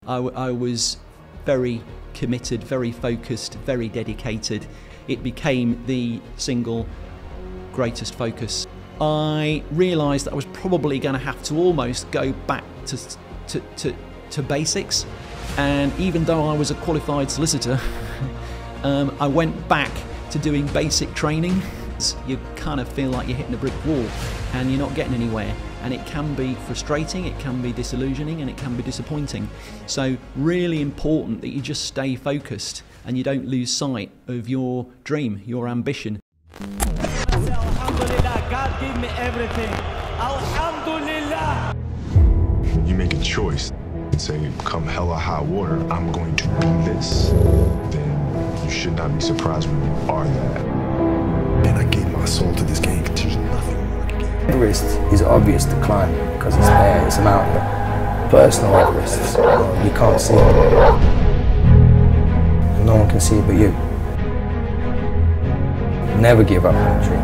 I was very committed, very focused, very dedicated. It became the single greatest focus. I realised that I was probably going to have to almost go back to basics, and even though I was a qualified solicitor, I went back to doing basic training. You kind of feel like you're hitting a brick wall and you're not getting anywhere, and it can be frustrating, it can be disillusioning, and it can be disappointing. So really important that you just stay focused and you don't lose sight of your dream, your ambition. Alhamdulillah, God gave me everything. Alhamdulillah. You make a choice and say, come hell or high water, I'm going to do this, then you should not be surprised when you are that. And I gave my soul to this game. There's nothing more I can give. Everest is obvious to climb because it's there, it's a mountain. Personal Everest, you can't see it. No one can see it but you. Never give up on a dream.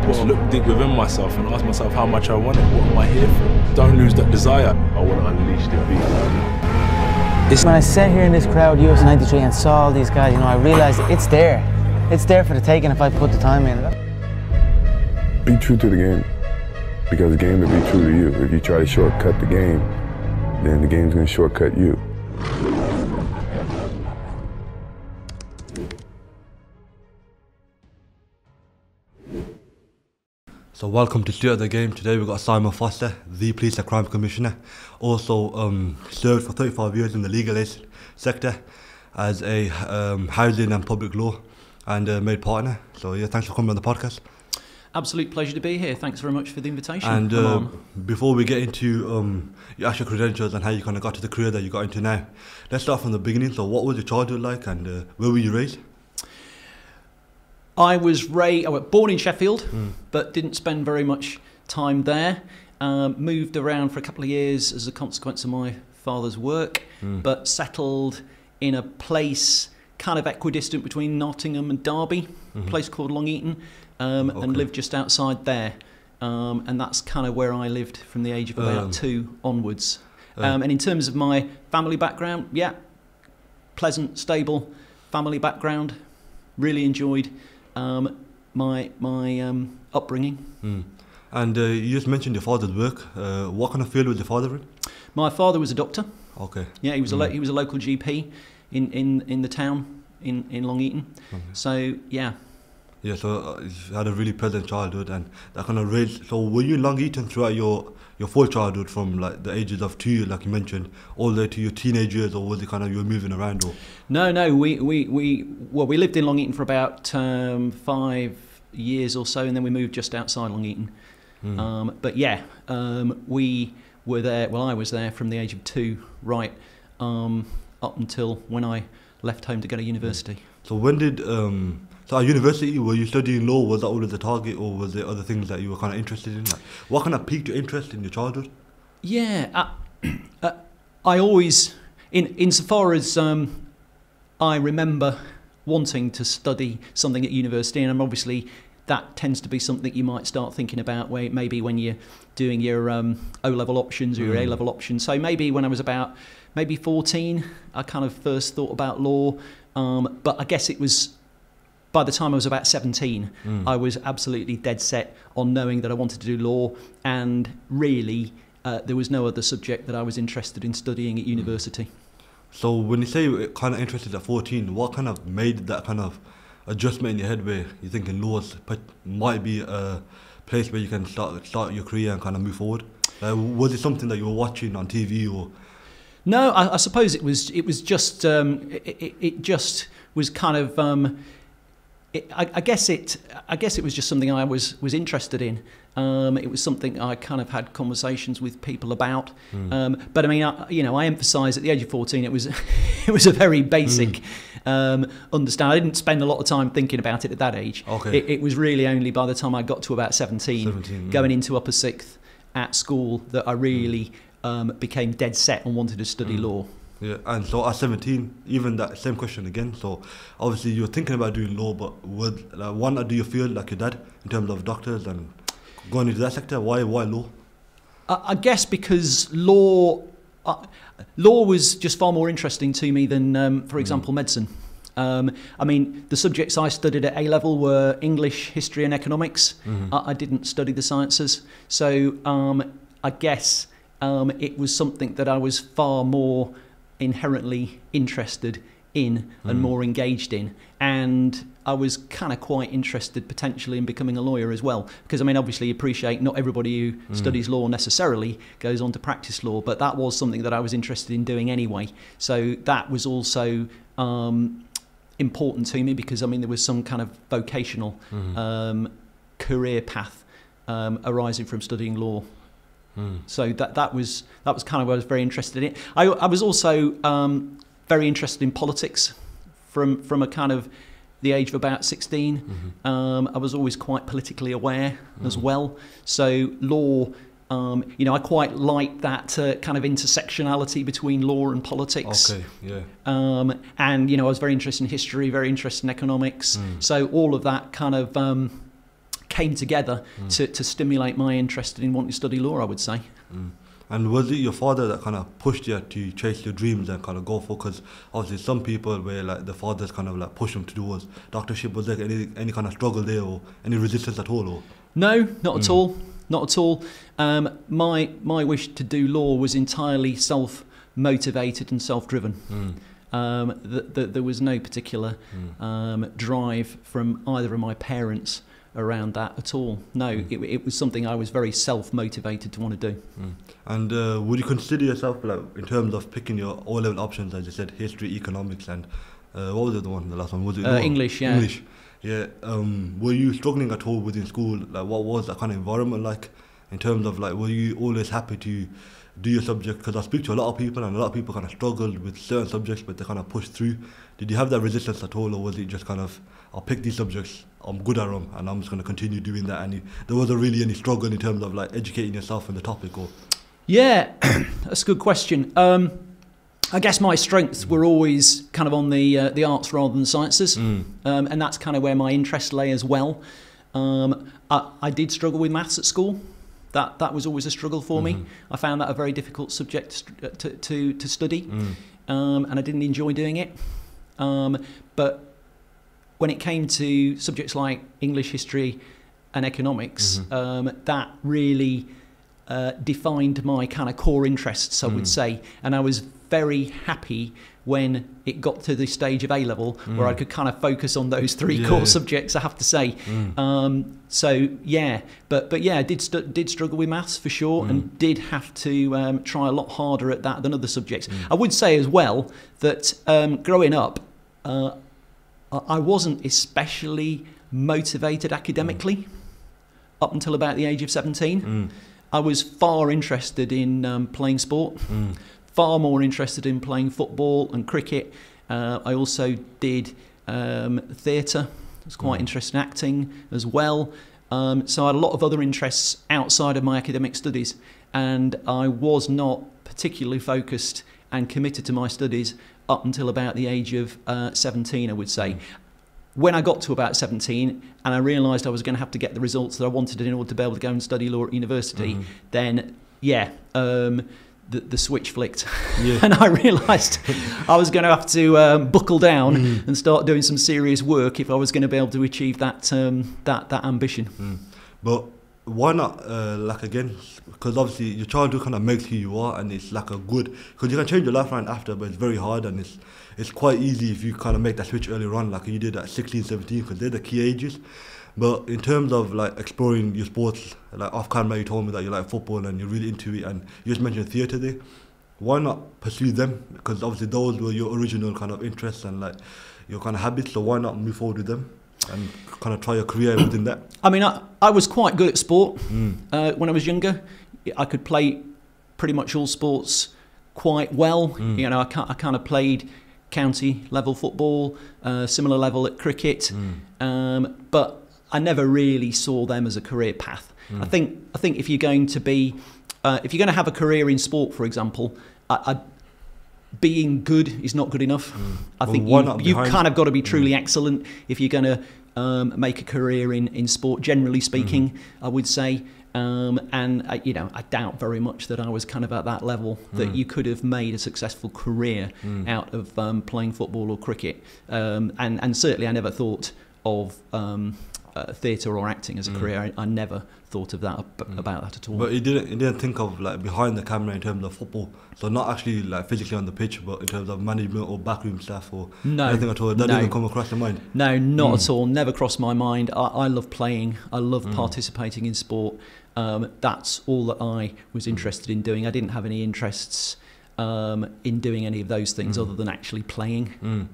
Just look deep within myself and ask myself how much I want it, what am I here for? Don't lose that desire. I want to unleash the beast. When I sat here in this crowd, US 93, and saw all these guys, I realised it's there. It's there for the taking if I put the time in. Be true to the game, because the game will be true to you. If you try to shortcut the game, then the game's going to shortcut you. So welcome to Straight Out the Game. Today we've got Simon Foster, the Police and Crime Commissioner. Also served for 35 years in the legal aid sector as a housing and public law and made partner. So yeah, thanks for coming on the podcast. Absolute pleasure to be here. Thanks very much for the invitation. And before we get into your actual credentials and how you kind of got to the career that you got into now, let's start from the beginning. So what was your childhood like, and where were you raised? I was born in Sheffield, but didn't spend very much time there. Moved around for a couple of years as a consequence of my father's work, but settled in a place kind of equidistant between Nottingham and Derby, a place called Long Eaton, and lived just outside there. And that's kind of where I lived from the age of about 2 onwards. And in terms of my family background, yeah, pleasant, stable family background. Really enjoyed my upbringing. And you just mentioned your father's work. What kind of field was your father in? My father was a doctor. Okay. Yeah, he was he was a local GP in the town in Long Eaton. Okay. So yeah. Yeah, so you had a really pleasant childhood, and that kind of raised. So were you in Long Eaton throughout your full childhood, from like the ages of 2, like you mentioned, all the way to your teenage years, or was it kind of you were moving around? Or no, we lived in Long Eaton for about 5 years or so, and then we moved just outside Long Eaton. But yeah, we were there. Well, I was there from the age of 2 right up until when I left home to go to university. So when did so at university, were you studying law? Was that always the target, or was there other things that you were kind of interested in? Like, what kind of piqued your interest in your childhood? Yeah, I always, insofar as I remember wanting to study something at university, and obviously that tends to be something you might start thinking about maybe when you're doing your O-level options or your A-level options. So maybe when I was about 14, I kind of first thought about law, but I guess it was by the time I was about 17, I was absolutely dead set on knowing that I wanted to do law, and really there was no other subject that I was interested in studying at university. So when you say you were kind of interested at 14, what kind of made that kind of adjustment in your head where you're thinking law might be a place where you can start your career and kind of move forward? Was it something that you were watching on TV or? No, I suppose it was just it just was kind of. I guess it was just something I was interested in. It was something I kind of had conversations with people about. But I mean, I emphasise at the age of 14, it was a very basic understanding. I didn't spend a lot of time thinking about it at that age. Okay. It was really only by the time I got to about 17 going into upper 6th at school, that I really became dead set and wanted to study law. Yeah, and so at 17, even that same question again. So obviously you were thinking about doing law, but do you feel like your dad in terms of doctors and going into that sector? Why law? I guess because law, law was just far more interesting to me than, for example, medicine. I mean, the subjects I studied at A-level were English, history and economics. I didn't study the sciences. So I guess it was something that I was far more inherently interested in and more engaged in. And I was kind of quite interested potentially in becoming a lawyer as well. Because, I mean, obviously you appreciate not everybody who studies law necessarily goes on to practice law, but that was something that I was interested in doing anyway. So that was also important to me because, I mean, there was some kind of vocational career path arising from studying law. So that was kind of what I was very interested in. I was also very interested in politics from a kind of the age of about 16. I was always quite politically aware as well. So law, you know, I quite liked that kind of intersectionality between law and politics. Okay, yeah. And, you know, I was very interested in history, very interested in economics. So all of that kind of came together to stimulate my interest in wanting to study law, I would say. And was it your father that kind of pushed you to chase your dreams and kind of go for? Because obviously some people where like the fathers kind of like push them towards doctorship. Was there any kind of struggle there or any resistance at all? Or? No, not at all. Not at all. My wish to do law was entirely self-motivated and self-driven. There was no particular drive from either of my parents around that at all. No, it was something I was very self-motivated to want to do. And would you consider yourself, like, in terms of picking your O-level options, as you said, history, economics, and what was the other one, the last one? Was it English, yeah. English, yeah. Were you struggling at all within school? Like, what was that kind of environment like? In terms of, like, were you always happy to do your subject? Because I speak to a lot of people, and a lot of people kind of struggled with certain subjects, but they kind of pushed through. Did you have that resistance at all, or was it just kind of, I'll pick these subjects, I'm good at them, and I'm just going to continue doing that? And there wasn't really any struggle in terms of like educating yourself in the topic, or? Yeah, that's a good question. I guess my strengths were always kind of on the arts rather than sciences, and that's kind of where my interest lay as well. I did struggle with maths at school. That was always a struggle for me. I found that a very difficult subject to study, and I didn't enjoy doing it. But when it came to subjects like English, history and economics, that really defined my kind of core interests, I would say. And I was very happy when it got to the stage of A-level where I could kind of focus on those three core subjects, I have to say. So, yeah. But yeah, I did struggle with maths for sure, and did have to try a lot harder at that than other subjects. I would say as well that growing up, I wasn't especially motivated academically up until about the age of 17. I was far interested in playing sport, far more interested in playing football and cricket. I also did theatre. I was quite interested in acting as well. So I had a lot of other interests outside of my academic studies, and I was not particularly focused and committed to my studies up until about the age of 17, I would say. When I got to about 17 and I realised I was going to have to get the results that I wanted in order to be able to go and study law at university, then, yeah, the switch flicked. And I realised I was going to have to buckle down and start doing some serious work if I was going to be able to achieve that ambition. But why not, like, again, because obviously your childhood kind of makes who you are, and it's like a good, because you can change your life around after, but it's very hard, and it's quite easy if you kind of make that switch earlier on, like you did at 16, 17, because they're the key ages. But in terms of like exploring your sports, like off camera you told me that you like football and you're really into it, and you just mentioned theatre there. Why not pursue them? Because obviously those were your original kind of interests and like your kind of habits, so why not move forward with them and kind of try your career within that? I mean, I was quite good at sport when I was younger. I could play pretty much all sports quite well. You know, I kind of played county level football, similar level at cricket, but I never really saw them as a career path. I think if you're going to be, if you're going to have a career in sport, for example, being good is not good enough. I think you've kind of got to be truly excellent if you're going to make a career in sport, generally speaking, I would say. And I doubt very much that I was kind of at that level that you could have made a successful career out of playing football or cricket. And certainly I never thought of theatre or acting as a career. I never thought of that about that at all. But you didn't think of like behind the camera in terms of football, so not actually like physically on the pitch, but in terms of management or backroom staff or anything at all. That didn't come across your mind. No, not at all. Never crossed my mind. I love playing. I love participating in sport. That's all that I was interested in doing. I didn't have any interests in doing any of those things other than actually playing.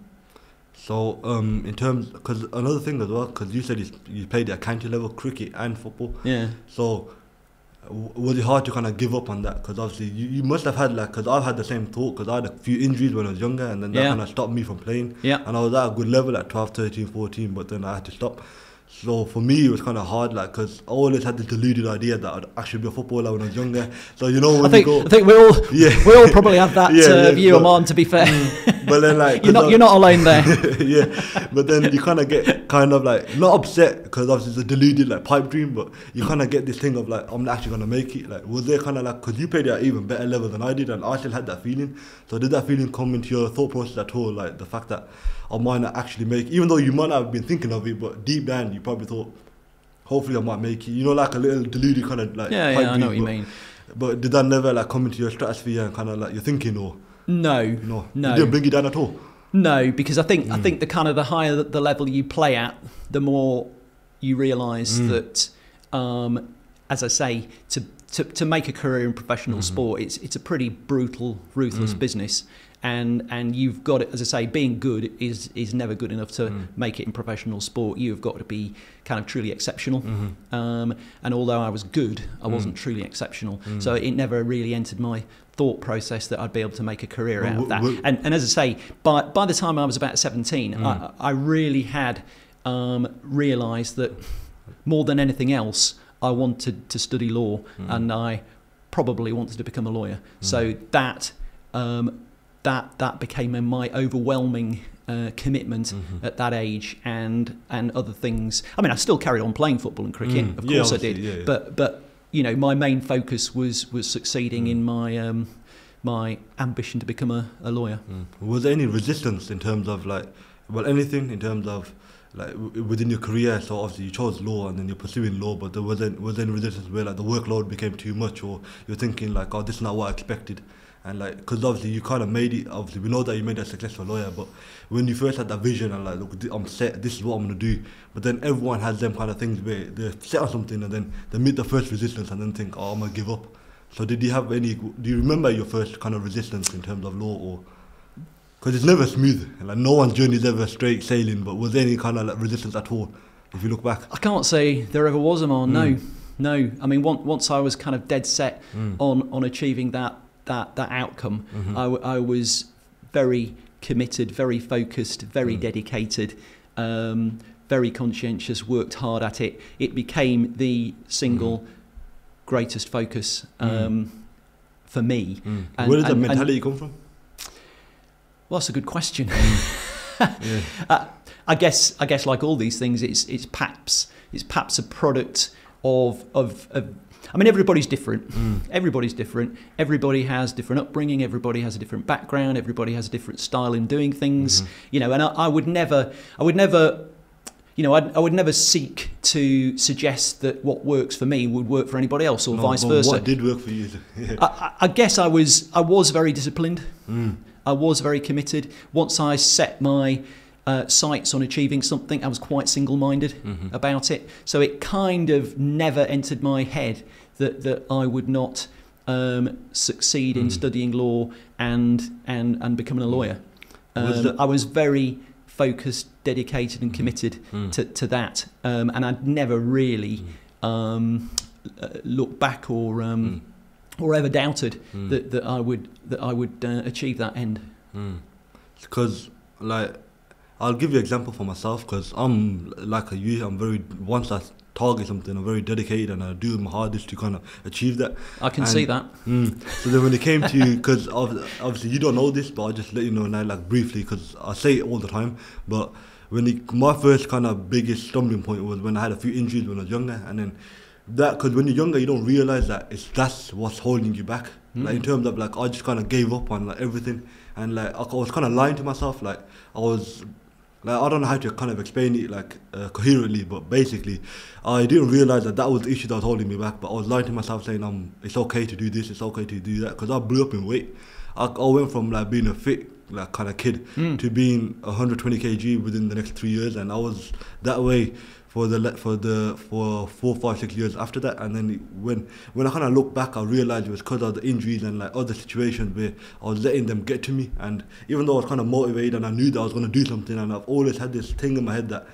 So in terms, because another thing as well, because you said you played at county level cricket and football. Yeah. So was it hard to kind of give up on that? Because obviously you must have had, like, because I've had the same thought, because I had a few injuries when I was younger, and then that kind of stopped me from playing. Yeah. And I was at a good level at 12, 13, 14, but then I had to stop. So for me, it was kind of hard, like, because I always had this deluded idea that I'd actually be a footballer when I was younger. So when I think we all probably have that view, Aman. To be fair, but then like you're not alone there. Yeah, but then you kind of get like not upset because obviously it's a deluded like pipe dream, but you kind of get this thing of like, I'm actually gonna make it. Like, was there kind of like, because you played at an even better level than I did, and I still had that feeling. So did that feeling come into your thought process at all? Like the fact that I might not actually make it, even though you might not have been thinking of it, but deep down you probably thought, hopefully I might make it. You know, like a little deluded kind of like pipe dream, I know what you mean. But did that never like come into your stratosphere and kind of like your thinking, or no, it didn't bring you down at all? No, because I think the kind of the higher the level you play at, the more you realise that, as I say, to make a career in professional sport, it's a pretty brutal, ruthless business. And you've got it, as I say, being good is never good enough to make it in professional sport. You've got to be kind of truly exceptional. And although I was good, I wasn't truly exceptional. So it never really entered my thought process that I'd be able to make a career out of that. And as I say, by the time I was about 17, I really had realised that more than anything else, I wanted to study law, and I probably wanted to become a lawyer. So that became my overwhelming commitment at that age, and other things. I mean, I still carried on playing football and cricket, of course I did. Yeah. But my main focus was succeeding in my my ambition to become a lawyer. Was there any resistance in terms of anything in terms of within your career? So obviously you chose law and then you're pursuing law, but was there any resistance where the workload became too much, or you're thinking oh, this is not what I expected? And because obviously you kind of made it, obviously we know that you made a successful lawyer, but when you first had that vision and look, I'm set, this is what I'm going to do, but then everyone has them kind of things where they're set on something and then they meet the first resistance and then think, I'm going to give up. So do you remember your first kind of resistance in terms of law? Or because it's never smooth, and no one's journey is ever straight sailing, but was there any kind of resistance at all, if you look back? I can't say there ever was, Amar. No. I mean, once I was kind of dead set on achieving that outcome, I was very committed, very focused, very dedicated, very conscientious, worked hard at it. It became the single greatest focus for me. Where did the mentality come from? Well, that's a good question. I guess like all these things, it's perhaps a product of I mean, everybody's different. Everybody's different. Everybody has different upbringing. Everybody has a different background. Everybody has a different style in doing things. And I would never seek to suggest that what works for me would work for anybody else, or vice versa. What did work for you? I guess I was very disciplined. I was very committed. Once I set my sights on achieving something, I was quite single-minded about it. So it kind of never entered my head that I would not succeed in studying law and becoming a lawyer. I was very focused, dedicated and committed to that. And I'd never really looked back or ever doubted that I would achieve that end. Because I'll give you an example for myself, because I'm like you. Once I target something, I'm very dedicated and I do my hardest to kind of achieve that. I can see that. So then when it came to, because obviously you don't know this, but I'll just let you know now, briefly, because I say it all the time, but my first kind of biggest stumbling point was when I had a few injuries when I was younger, and then that, because when you're younger, you don't realize that that's what's holding you back. Like in terms of like, I just kind of gave up on like everything, and like I was kind of lying to myself. Like I was, like I don't know how to kind of explain it like coherently, but basically, I didn't realize that was the issue that was holding me back. But I was lying to myself, saying it's okay to do this, it's okay to do that, because I blew up in weight. I went from like being a fit like kind of kid to being 120 kg within the next 3 years, and I was that way for 4, 5, 6 years after that. And then when I kind of look back, I realized it was because of the injuries and like other situations where I was letting them get to me. And even though I was kind of motivated and I knew that I was going to do something, and I've always had this thing in my head that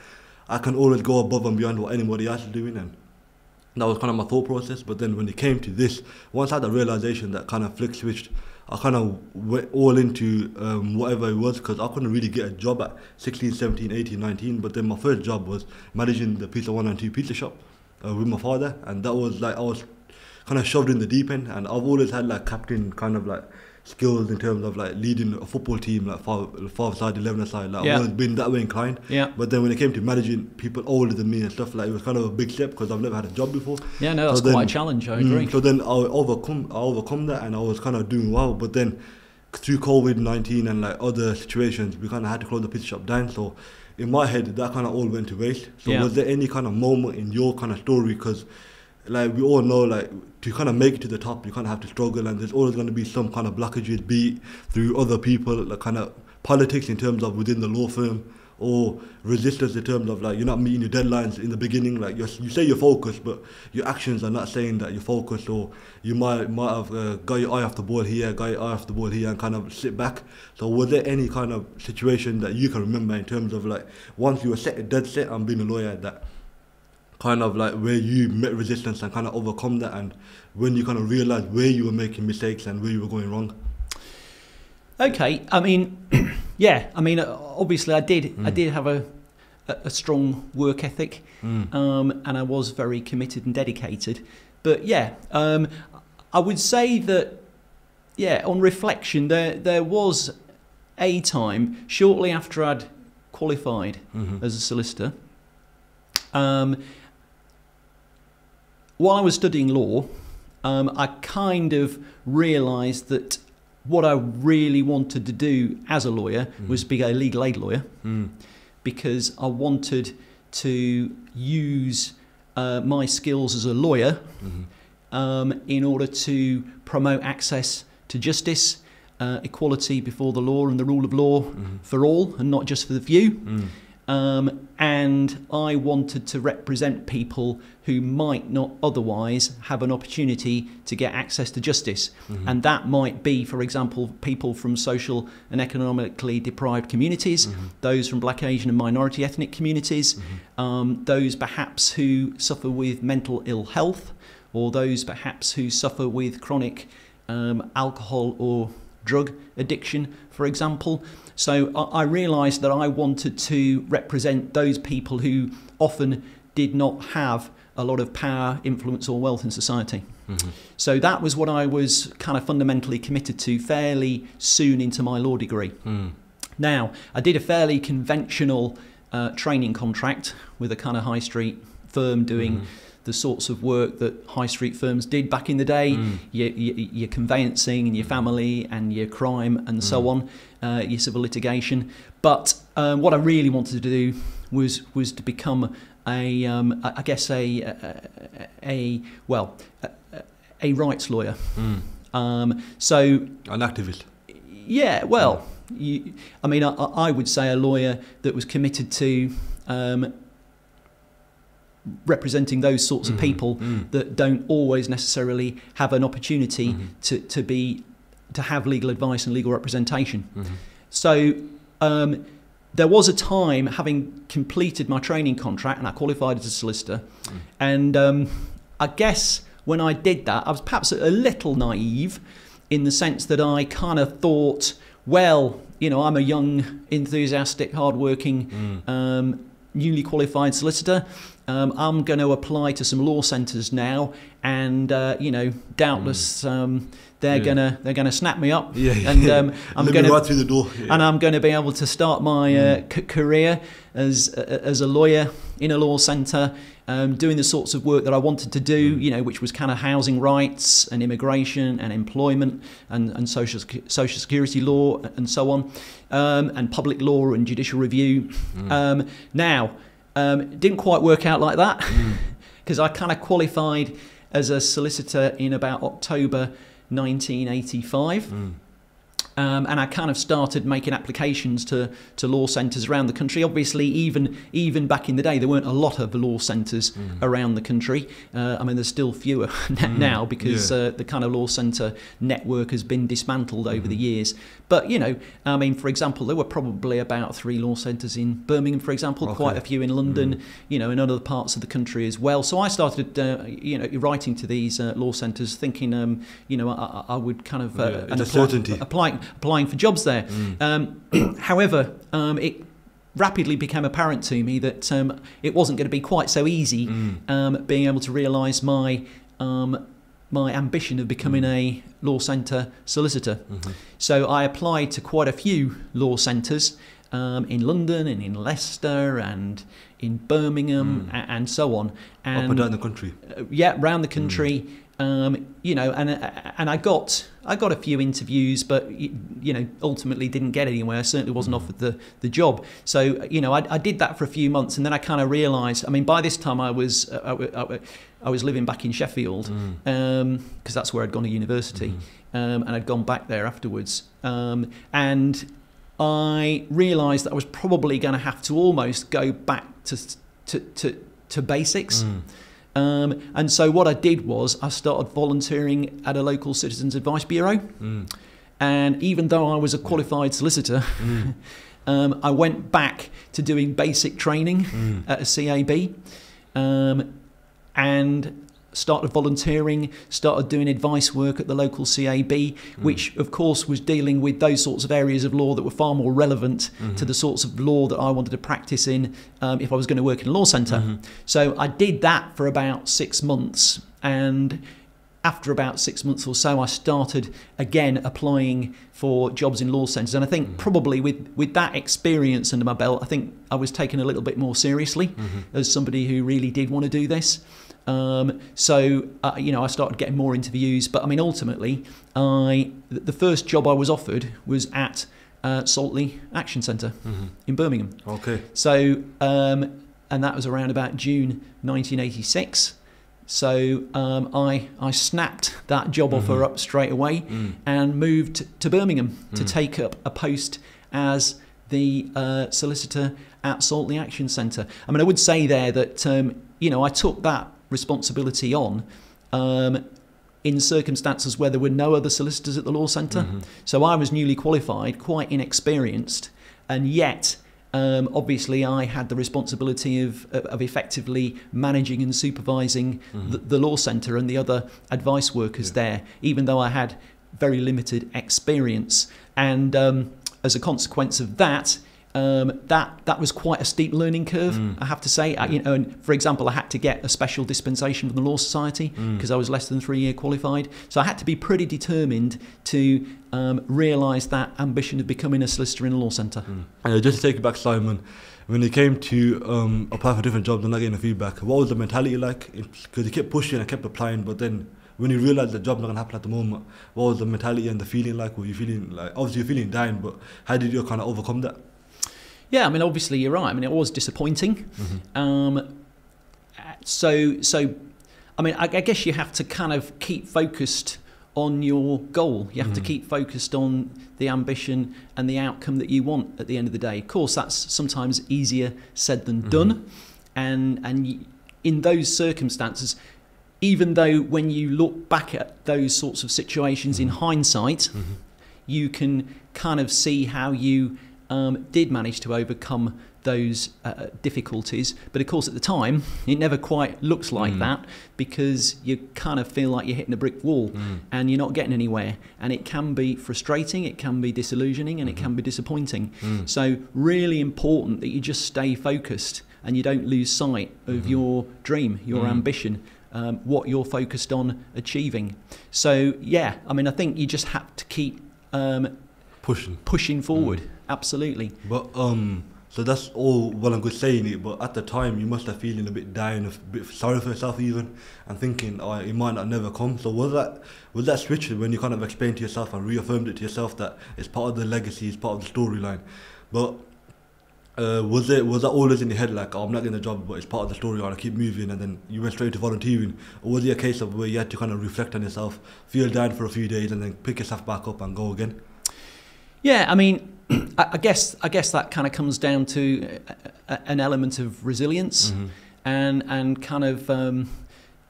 I can always go above and beyond what anybody else is doing, and that was kind of my thought process. But then when it came to this, once I had the realization, that kind of flick switched. I kind of went all into whatever it was, because I couldn't really get a job at 16, 17, 18, 19. But then my first job was managing the Pizza 1 and 2 pizza shop with my father. And that was like, I was kind of shoved in the deep end. And I've always had like captain kind of like skills in terms of like leading a football team, like 5-a-side, 11-a-side. Like I've always been that way inclined. But then when it came to managing people older than me and stuff, like it was kind of a big step, because I've never had a job before. Yeah, no, that's quite a challenge, I agree. So then I overcome that, and I was kind of doing well. But then through COVID-19 and like other situations, we kind of had to close the pizza shop down. So in my head, that kind of all went to waste. So was there any kind of moment in your kind of story, because like we all know, like to kind of make it to the top, you kind of have to struggle, and there's always going to be some kind of blockages, be it through other people, like kind of politics in terms of within the law firm, or resistance in terms of like you're not meeting your deadlines in the beginning. Like you say you're focused, but your actions are not saying that you're focused, or you might have got your eye off the ball here, got your eye off the ball here, and kind of sit back. So was there any kind of situation that you can remember in terms of like once you were dead set on being a lawyer, that kind of like where you met resistance and kind of overcome that, and when you kind of realised where you were making mistakes and where you were going wrong? Okay, I mean, yeah, I mean, obviously I did have a strong work ethic, and I was very committed and dedicated. But yeah, I would say that, yeah, on reflection, there was a time shortly after I'd qualified as a solicitor. While I was studying law, I kind of realised that what I really wanted to do as a lawyer was be a legal aid lawyer, because I wanted to use my skills as a lawyer in order to promote access to justice, equality before the law and the rule of law for all, and not just for the few. And I wanted to represent people who might not otherwise have an opportunity to get access to justice. And that might be, for example, people from social and economically deprived communities, those from black, Asian and minority ethnic communities, those perhaps who suffer with mental ill health, or those perhaps who suffer with chronic alcohol or drug addiction, for example. So I realised that I wanted to represent those people who often did not have a lot of power, influence or wealth in society. So that was what I was kind of fundamentally committed to fairly soon into my law degree. Now, I did a fairly conventional training contract with a kind of high street firm doing the sorts of work that high street firms did back in the day, your conveyancing and your family and your crime and so on, your civil litigation. But what I really wanted to do was to become a rights lawyer. So an activist. Yeah, well, I would say a lawyer that was committed to representing those sorts of people that don't always necessarily have an opportunity to have legal advice and legal representation. So there was a time, having completed my training contract, and I qualified as a solicitor, and I guess when I did that, I was perhaps a little naive in the sense that I kind of thought, well, I'm a young, enthusiastic, hard-working, newly qualified solicitor. I'm going to apply to some law centres now, and you know, doubtless they're gonna snap me up, and I'm going right through the door, and I'm going to be able to start my career as a lawyer in a law centre, doing the sorts of work that I wanted to do, you know, which was kind of housing rights and immigration and employment and social security law and so on, and public law and judicial review. Now. Didn't quite work out like that, because I kind of qualified as a solicitor in about October 1985. And I kind of started making applications to law centres around the country. Obviously, even back in the day, there weren't a lot of law centres around the country. I mean, there's still fewer now, because the kind of law centre network has been dismantled over the years. But, you know, I mean, for example, there were probably about 3 law centres in Birmingham, for example, quite a few in London, you know, in other parts of the country as well. So I started, you know, writing to these law centres, thinking, you know, I would kind of applying for jobs there. However, it rapidly became apparent to me that it wasn't going to be quite so easy being able to realise my ambition of becoming a law centre solicitor. So I applied to quite a few law centres in London and in Leicester and in Birmingham and so on. And, up and down the country. Around the country. You know, and I got a few interviews, but you know, ultimately didn't get anywhere. I certainly wasn't offered the job. So you know, I did that for a few months, and then I kind of realised. I mean, by this time I was living back in Sheffield, because that's where I'd gone to university, and I'd gone back there afterwards. And I realised that I was probably going to have to almost go back to basics. And so what I did was I started volunteering at a local Citizens Advice Bureau. And even though I was a qualified solicitor, I went back to doing basic training at a CAB, and started volunteering, started doing advice work at the local CAB, which of course was dealing with those sorts of areas of law that were far more relevant to the sorts of law that I wanted to practice in if I was going to work in a law centre. So I did that for about 6 months, and after about 6 months or so I started again applying for jobs in law centres. And I think probably with that experience under my belt, I think I was taken a little bit more seriously as somebody who really did want to do this. So you know, I started getting more interviews, but I mean, ultimately, the first job I was offered was at Saltley Action Centre in Birmingham. Okay. So, and that was around about June 1986. So I snapped that job offer up straight away and moved to Birmingham to take up a post as the solicitor at Saltley Action Centre. I mean, I would say there that you know, I took that responsibility on in circumstances where there were no other solicitors at the law centre. So I was newly qualified, quite inexperienced, and yet obviously I had the responsibility of effectively managing and supervising the law centre and the other advice workers there, even though I had very limited experience. And as a consequence of that, that was quite a steep learning curve, I have to say. You know, and for example, I had to get a special dispensation from the Law Society because I was less than 3 year qualified. So I had to be pretty determined to realise that ambition of becoming a solicitor in a law centre. Just to take it back, Simon, when you came to apply for different jobs and not getting the feedback, what was the mentality like? Because you kept pushing and kept applying, but then when you realised the job's not going to happen at the moment, what was the mentality and the feeling like? Were you feeling like, obviously you're feeling down, but how did you kind of overcome that? Yeah, I mean, obviously you're right. I mean, it was disappointing. So, I mean, I guess you have to kind of keep focused on your goal. You have to keep focused on the ambition and the outcome that you want at the end of the day. Of course, that's sometimes easier said than done. And in those circumstances, even though when you look back at those sorts of situations in hindsight, you can kind of see how you did manage to overcome those difficulties. But of course at the time it never quite looks like that, because you kind of feel like you're hitting a brick wall and you're not getting anywhere, and it can be frustrating, it can be disillusioning, and it can be disappointing. So really important that you just stay focused and you don't lose sight of your dream, your ambition, what you're focused on achieving. So yeah, I mean, I think you just have to keep pushing forward. Absolutely. But so that's all well and good saying it, but at the time you must have feeling a bit down, a bit sorry for yourself even, and thinking, oh, it might not never come. So was that switch when you kind of explained to yourself and reaffirmed it to yourself that it's part of the legacy, it's part of the storyline? But was that always in your head like, oh, I'm not getting the job, but it's part of the storyline, I keep moving, and then you went straight to volunteering? Or was it a case of where you had to kind of reflect on yourself, feel down for a few days, and then pick yourself back up and go again? Yeah, I mean, I guess that kind of comes down to an element of resilience and kind of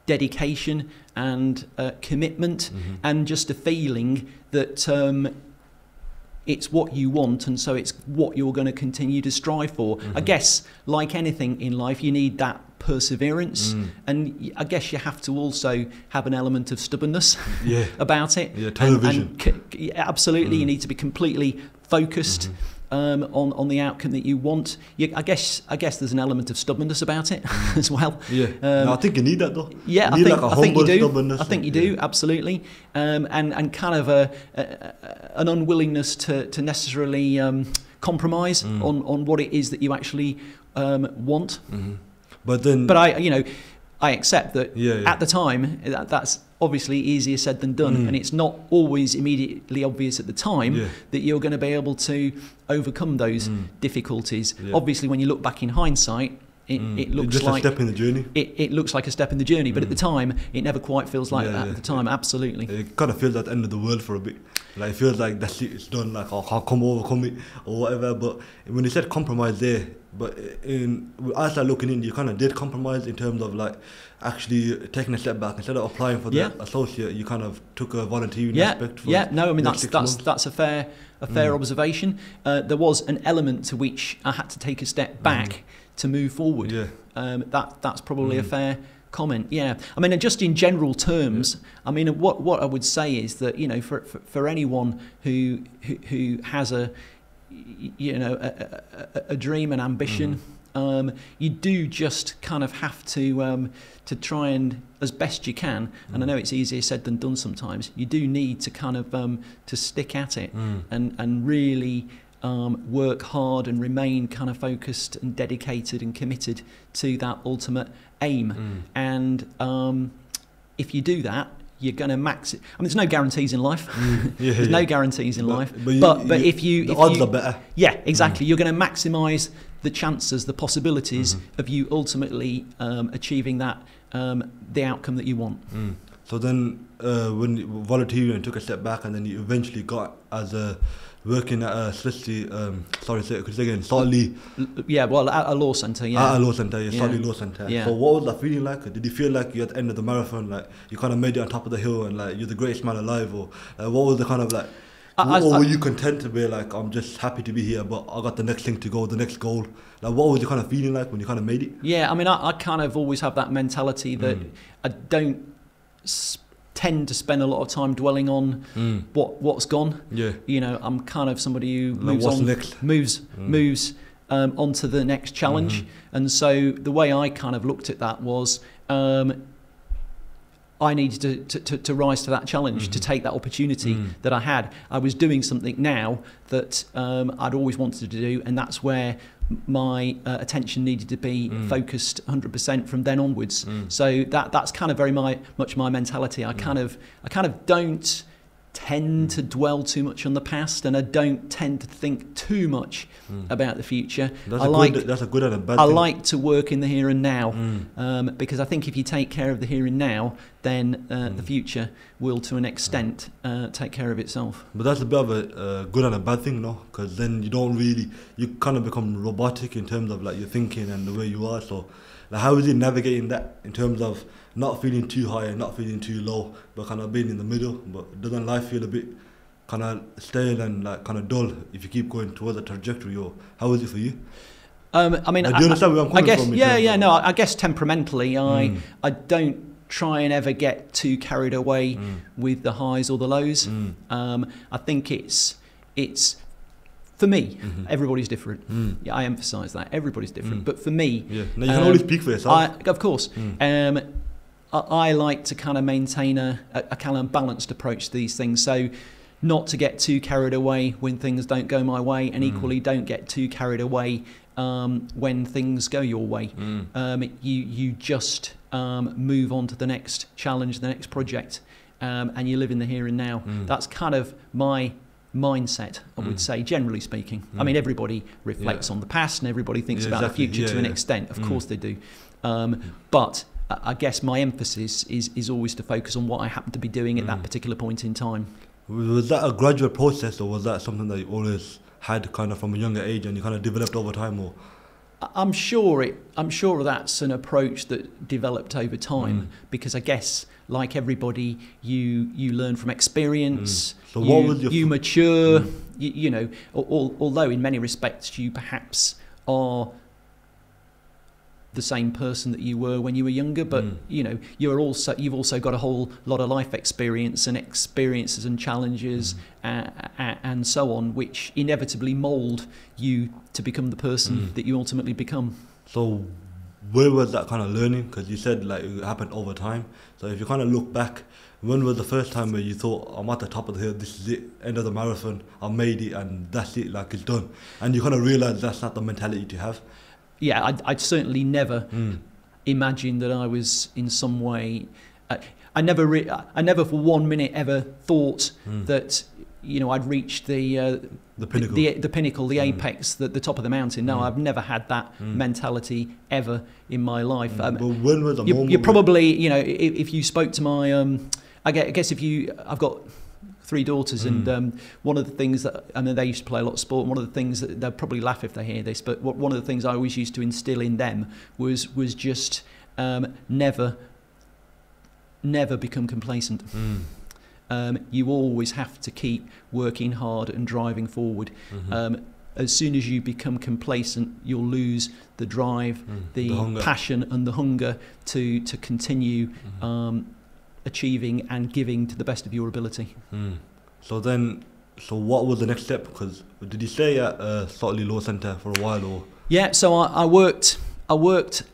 dedication and commitment, and just a feeling that it's what you want, and so it's what you're going to continue to strive for. I guess, like anything in life, you need that perseverance, and I guess you have to also have an element of stubbornness about it. Yeah, television. Absolutely, you need to be completely focused on the outcome that you want. I guess there's an element of stubbornnness about it as well. Yeah, no, I think you need that though. Yeah, I think you do. I think you do, absolutely, and kind of an unwillingness to necessarily compromise on what it is that you actually want. But I accept that at the time that's obviously easier said than done, and it's not always immediately obvious at the time that you're going to be able to overcome those difficulties. Obviously, when you look back in hindsight, it looks just like a step in the journey. It looks like a step in the journey, but at the time, it never quite feels like that. At the time, absolutely. It kind of feels at the end of the world for a bit. Like it feels like that's it, it's done. Like I can't overcome it or whatever. But when you said compromise there, but I started looking in, you kind of did compromise in terms of like actually taking a step back instead of applying for the associate. You kind of took a volunteering aspect. For No, I mean that's a fair observation. There was an element to which I had to take a step back to move forward. That's probably a fair comment. Yeah, I mean, just in general terms, I mean, what I would say is that, you know, for anyone who has a dream and ambition, you do just kind of have to try and, as best you can, and I know it's easier said than done sometimes, you do need to kind of to stick at it and really work hard and remain kind of focused and dedicated and committed to that ultimate aim. And if you do that, you're going to max it. I mean, there's no guarantees in life. There's no guarantees in life. But if the odds are better. Yeah, exactly. You're going to maximise the chances, the possibilities of you ultimately achieving that the outcome that you want. So then, when you volunteering took a step back, and then you eventually got as a working at a Saltley, Saltley. Yeah, well, at a law centre. Yeah, at a law centre, Saltley Law Centre. Yeah. So what was that feeling like? Did you feel like you at the end of the marathon, like you kind of made it on top of the hill, and like you're the greatest man alive, or what was the kind of like? Or were you content to be like, I'm just happy to be here, but I got the next thing to go, the next goal? Like, what was you kind of feeling like when you kind of made it? Yeah, I mean, I kind of always have that mentality that I don't tend to spend a lot of time dwelling on what's gone. Yeah, you know, I'm kind of somebody who moves onto the next challenge, and so the way I kind of looked at that was, I needed to rise to that challenge, to take that opportunity that I had. I was doing something now that I'd always wanted to do, and that's where my attention needed to be focused 100% from then onwards. So that's kind of very much my mentality. I kind of don't tend to dwell too much on the past, and I don't tend to think too much about the future. That's a good and a bad thing. I like to work in the here and now, because I think if you take care of the here and now, then the future will, to an extent, take care of itself. But that's a bit of a good and a bad thing, no? Because then you kind of become robotic in terms of like your thinking and the way you are. So, like, how is it navigating that in terms of not feeling too high and not feeling too low, but kind of being in the middle? But doesn't life feel a bit kind of stale and like kind of dull if you keep going towards a trajectory? Or how is it for you? I mean, do you understand where I'm coming from? I guess temperamentally, I don't try and ever get too carried away with the highs or the lows. I think it's For me, everybody's different. Yeah, I emphasise that everybody's different. But for me, Yeah. Now you can only speak for yourself. of course, I like to kind of maintain a kind of balanced approach to these things. So, not to get too carried away when things don't go my way, and equally don't get too carried away when things go your way. You just move on to the next challenge, the next project, and you live in the here and now. That's kind of my mindset, I would say, generally speaking. I mean, everybody reflects on the past and everybody thinks about the future to an extent. Of course they do. But I guess my emphasis is always to focus on what I happen to be doing at that particular point in time. Was that a gradual process, or was that something that you always had kind of from a younger age and you kind of developed over time? Or I'm sure that's an approach that developed over time, because I guess, like everybody, you learn from experience. So what was your you mature. You know, although in many respects you perhaps are the same person that you were when you were younger, but you know, you've also got a whole lot of life experiences and challenges and so on, which inevitably mould you to become the person that you ultimately become. So where was that kind of learning? Because you said like it happened over time. So if you kind of look back, when was the first time where you thought, I'm at the top of the hill, this is it, end of the marathon, I made it and that's it, like it's done? And you kind of realise that's not the mentality to have. Yeah, I'd certainly never imagined that I was in some way. I never for 1 minute ever thought that, you know, I'd reached the pinnacle, the pinnacle, the apex, the top of the mountain. No, I've never had that mentality ever in my life. But when was the moment? You probably, you know, if you spoke to my, I guess I've got 3 daughters, and one of the things that, I mean, they used to play a lot of sport, and one of the things that they'll probably laugh if they hear this, but one of the things I always used to instill in them was just never become complacent. You always have to keep working hard and driving forward. As soon as you become complacent, you'll lose the drive, the passion and the hunger to continue achieving and giving to the best of your ability. So what was the next step? Because did you stay at Saltley Law Centre for a while, or? Yeah, so I worked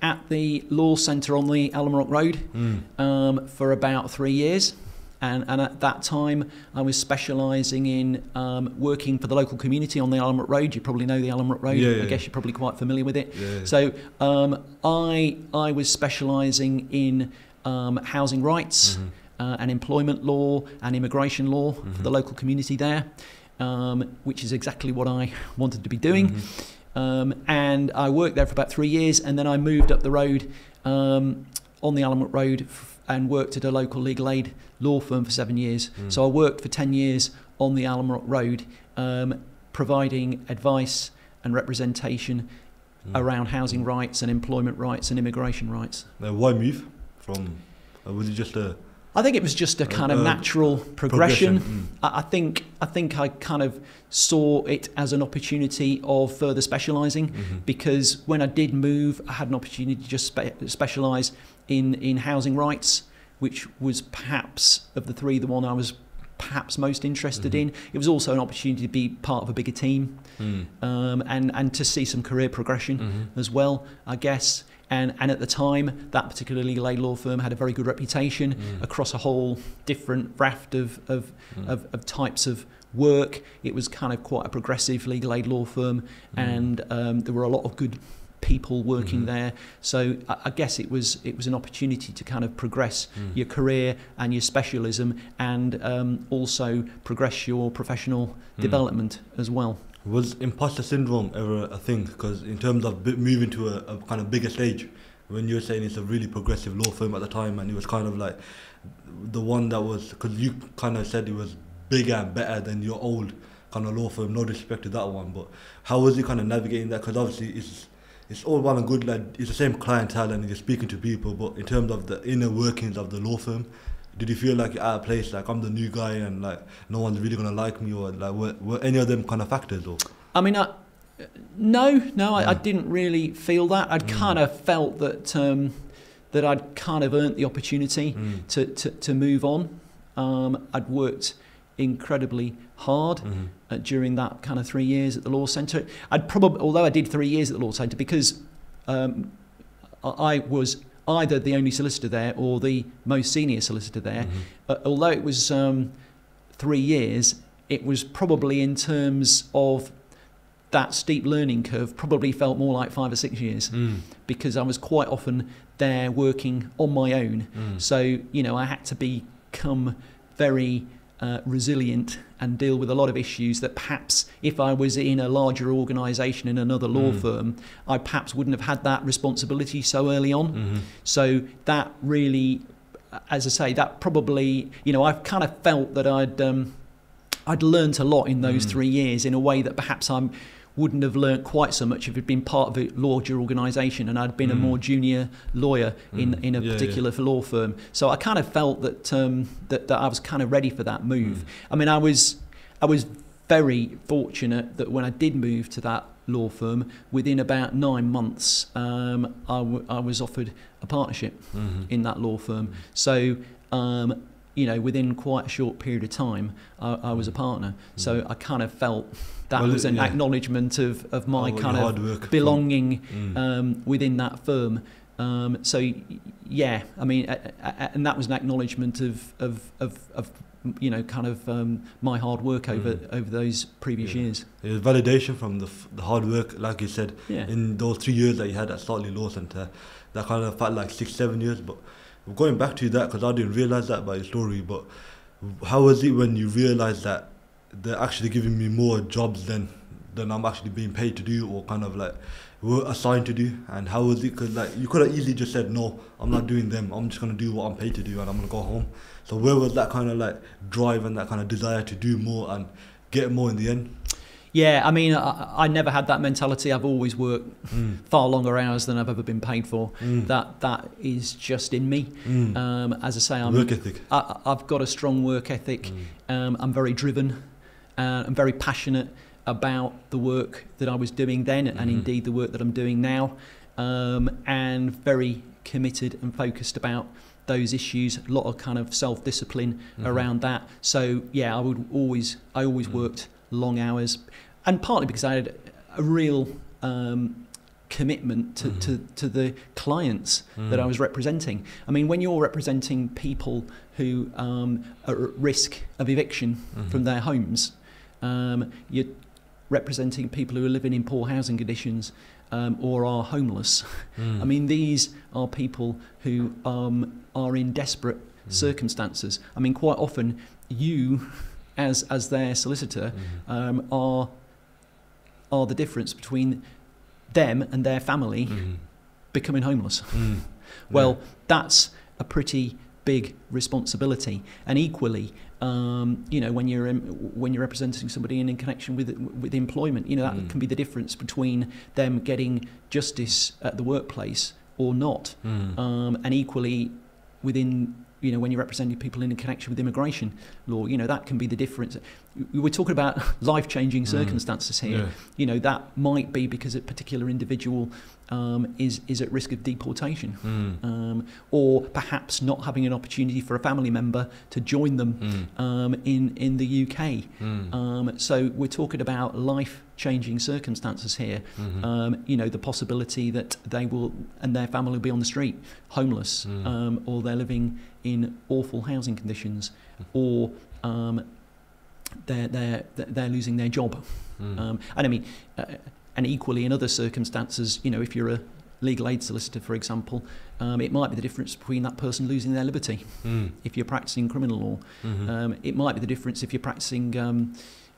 at the law centre on the Alum Rock Road for about 3 years, and at that time I was specialising in working for the local community on the Alum Rock Road. You probably know the Alum Rock Road. I guess you're probably quite familiar with it. So I was specialising in housing rights and employment law and immigration law for the local community there, which is exactly what I wanted to be doing. And I worked there for about 3 years, and then I moved up the road on the Alum Rock Road and worked at a local legal aid law firm for 7 years. So I worked for 10 years on the Alum Rock Road, providing advice and representation around housing rights and employment rights and immigration rights. Now, why move from? Was it just a? I think it was just a kind of natural progression. I think I kind of saw it as an opportunity of further specialising, because when I did move, I had an opportunity to just specialise in housing rights, which was perhaps of the 3 the one I was perhaps most interested in. It was also an opportunity to be part of a bigger team, and to see some career progression as well, I guess. And at the time, that particular legal aid law firm had a very good reputation across a whole different raft of types of work. It was kind of quite a progressive legal aid law firm, and there were a lot of good people working there. So I guess it was an opportunity to kind of progress your career and your specialism, and also progress your professional development as well. Was imposter syndrome ever a thing? Because in terms of moving to a kind of bigger stage, when you were saying it's a really progressive law firm at the time, and it was kind of like the one that was, because you kind of said it was bigger and better than your old kind of law firm, no disrespect to that one, but how was you kind of navigating that? Because obviously it's all well and good, like it's the same clientele and you're speaking to people, but in terms of the inner workings of the law firm, did you feel like you're out of place, like I'm the new guy and like no one's really going to like me, or like were any of them kind of factors? Or I mean, I didn't really feel that. I'd kind of felt that that I'd kind of earned the opportunity to move on. I'd worked incredibly hard during that kind of 3 years at the law centre. Although I did 3 years at the law centre, because I was either the only solicitor there or the most senior solicitor there. Although it was 3 years, it was probably, in terms of that steep learning curve, probably felt more like 5 or 6 years, because I was quite often there working on my own. So, you know, I had to become very resilient and deal with a lot of issues that perhaps if I was in a larger organisation in another law firm, I perhaps wouldn't have had that responsibility so early on. So that really, as I say, that probably, you know, I've kind of felt that I'd learnt a lot in those 3 years in a way that perhaps I wouldn't have learnt quite so much if it'd been part of a larger organisation and I'd been a more junior lawyer in a particular law firm. So I kind of felt that that I was kind of ready for that move. I mean, I was very fortunate that when I did move to that law firm, within about 9 months, I was offered a partnership in that law firm. So you know, within quite a short period of time, I was a partner. So I kind of felt that was an acknowledgement of my kind of belonging within that firm. So yeah, I mean, and that was an acknowledgement of you know, kind of my hard work over those previous years. It was validation from the hard work, like you said, in those 3 years that you had at Saltley Law Centre. That kind of felt like 6-7 years. But going back to that, because I didn't realise that by your story, but how was it when you realised that they're actually giving me more jobs than I'm actually being paid to do, or kind of like were assigned to do? And how was it? Because like you could have easily just said, no, I'm not doing them, I'm just going to do what I'm paid to do and I'm going to go home. So where was that kind of like drive and that kind of desire to do more and get more in the end? Yeah, I mean, I never had that mentality. I've always worked far longer hours than I've ever been paid for. That is just in me. As I say, work ethic. I've got a strong work ethic. I'm very driven. I'm very passionate about the work that I was doing then, and indeed the work that I'm doing now, and very committed and focused about those issues. A lot of kind of self-discipline around that. So yeah, I always worked long hours, and partly because I had a real commitment to the clients that I was representing. I mean, when you're representing people who are at risk of eviction from their homes, you're representing people who are living in poor housing conditions or are homeless. I mean, these are people who are in desperate circumstances. I mean, quite often you, as their solicitor, are the difference between them and their family becoming homeless. Well, that's a pretty big responsibility. And equally, you know, when you're representing somebody in connection with employment, you know, that can be the difference between them getting justice at the workplace or not. And equally, within, you know, when you're representing people in connection with immigration law, you know, that can be the difference. We're talking about life-changing circumstances here. You know, that might be because a particular individual is at risk of deportation, or perhaps not having an opportunity for a family member to join them in the UK. So we're talking about life-changing circumstances here. You know, the possibility that they will and their family will be on the street, homeless, or they're living in awful housing conditions, or they're losing their job. And I mean, and equally in other circumstances, you know, if you're a legal aid solicitor, for example, it might be the difference between that person losing their liberty. If you're practicing criminal law, it might be the difference if you're practicing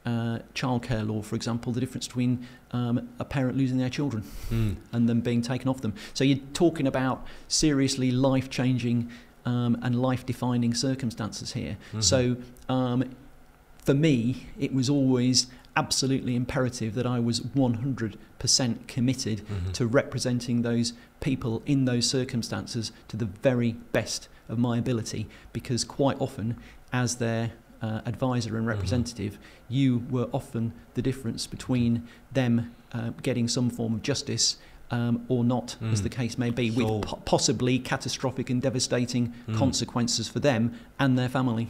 childcare law, for example, the difference between a parent losing their children and them being taken off them. So you're talking about seriously life-changing and life-defining circumstances here. So for me, it was always absolutely imperative that I was 100% committed to representing those people in those circumstances to the very best of my ability, because quite often, as their advisor and representative, you were often the difference between them getting some form of justice or not, as the case may be, with possibly catastrophic and devastating consequences for them and their family.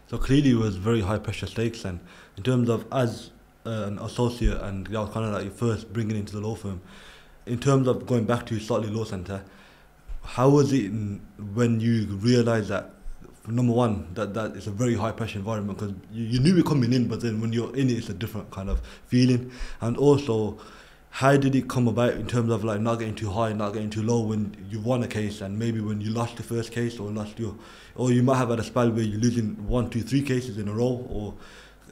So clearly it was very high pressure stakes, and in terms of as an associate, and that was kind of like your first bringing into the law firm. In terms of going back to Saltley Law Centre, how was it when you realised that, number one, that it's a very high pressure environment, because you knew it coming in, but then when you're in it, it's a different kind of feeling. And also, how did it come about in terms of like not getting too high, not getting too low when you won a case, and maybe when you lost the first case, or you might have had a spell where you're losing 1, 2, 3 cases in a row, or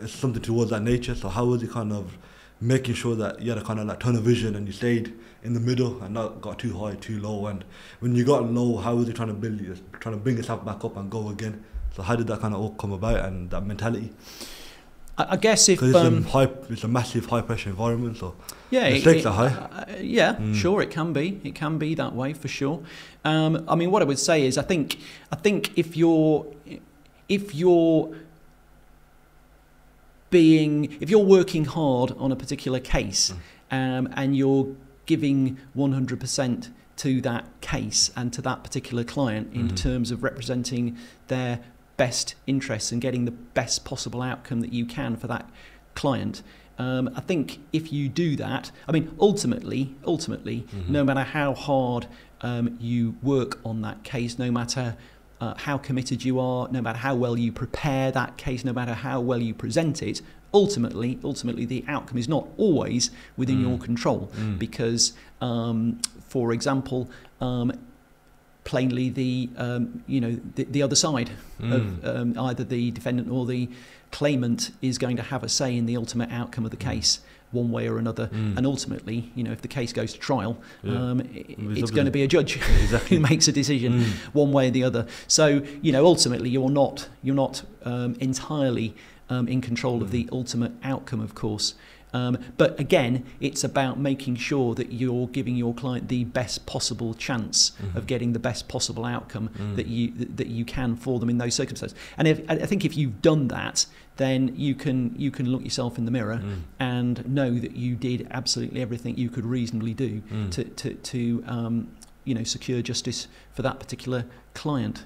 something towards that nature. So how was it kind of making sure that you had a kind of like tunnel vision and you stayed in the middle and not got too high, too low? And when you got low, how was it trying to bring yourself back up and go again? So how did that kind of all come about, and that mentality? I guess if it's a massive high pressure environment, so yeah, the stakes are high. Sure, it can be that way for sure. I mean, what I would say is, I think if you're working hard on a particular case, and you're giving 100% to that case and to that particular client in terms of representing their best interests and getting the best possible outcome that you can for that client, I think if you do that, I mean, ultimately, no matter how hard you work on that case, no matter how committed you are, no matter how well you prepare that case, no matter how well you present it, ultimately the outcome is not always within your control, because, for example, plainly the other side of either the defendant or the claimant is going to have a say in the ultimate outcome of the case, one way or another. And ultimately, if the case goes to trial, it's going to be a judge who makes a decision one way or the other. So ultimately you're not entirely in control of the ultimate outcome, of course. But again, it's about making sure that you're giving your client the best possible chance of getting the best possible outcome that you can for them in those circumstances. And I think if you've done that, then you can look yourself in the mirror and know that you did absolutely everything you could reasonably do to secure justice for that particular client.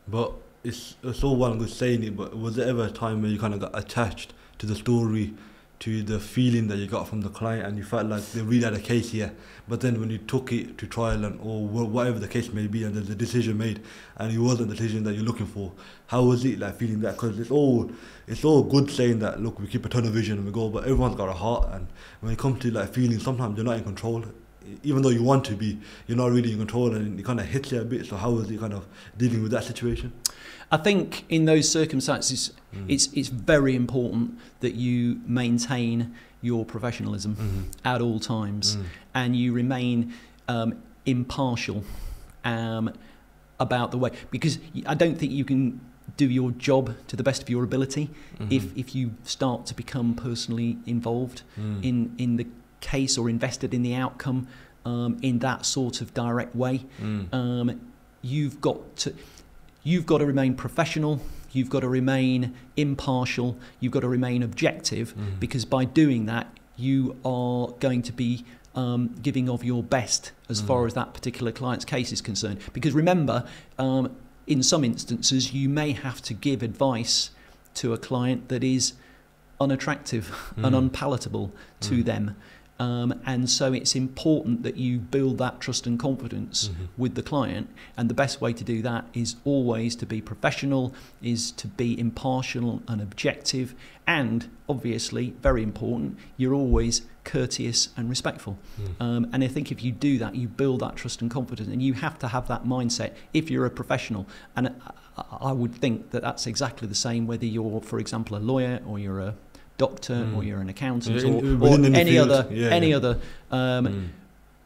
But it's all well and good saying it, but was there ever a time where you kind of got attached to the story, to the feeling that you got from the client, and you felt like they really had a case here, but then when you took it to trial or whatever the case may be, and there's a decision made and it wasn't the decision that you're looking for, how was it like feeling that? Because it's all good saying that, look, we keep a tunnel vision and we go, but everyone's got a heart, and when it comes to like feeling, sometimes you're not in control. Even though you want to be, you're not really in control, and it kind of hits you a bit. So how was it kind of dealing with that situation? I think in those circumstances, it's very important that you maintain your professionalism at all times, and you remain impartial about the way, because I don't think you can do your job to the best of your ability if you start to become personally involved in the case or invested in the outcome in that sort of direct way. You've got to remain professional, you've got to remain impartial, you've got to remain objective, because by doing that you are going to be giving of your best as far as that particular client's case is concerned. Because remember, in some instances you may have to give advice to a client that is unattractive and unpalatable to them. And so it's important that you build that trust and confidence with the client, and the best way to do that is always to be professional, is to be impartial and objective, and obviously, very important, you're always courteous and respectful. And I think if you do that, you build that trust and confidence, and you have to have that mindset if you're a professional. And I would think that that's exactly the same whether you're, for example, a lawyer, or you're a doctor, or you're an accountant, or any other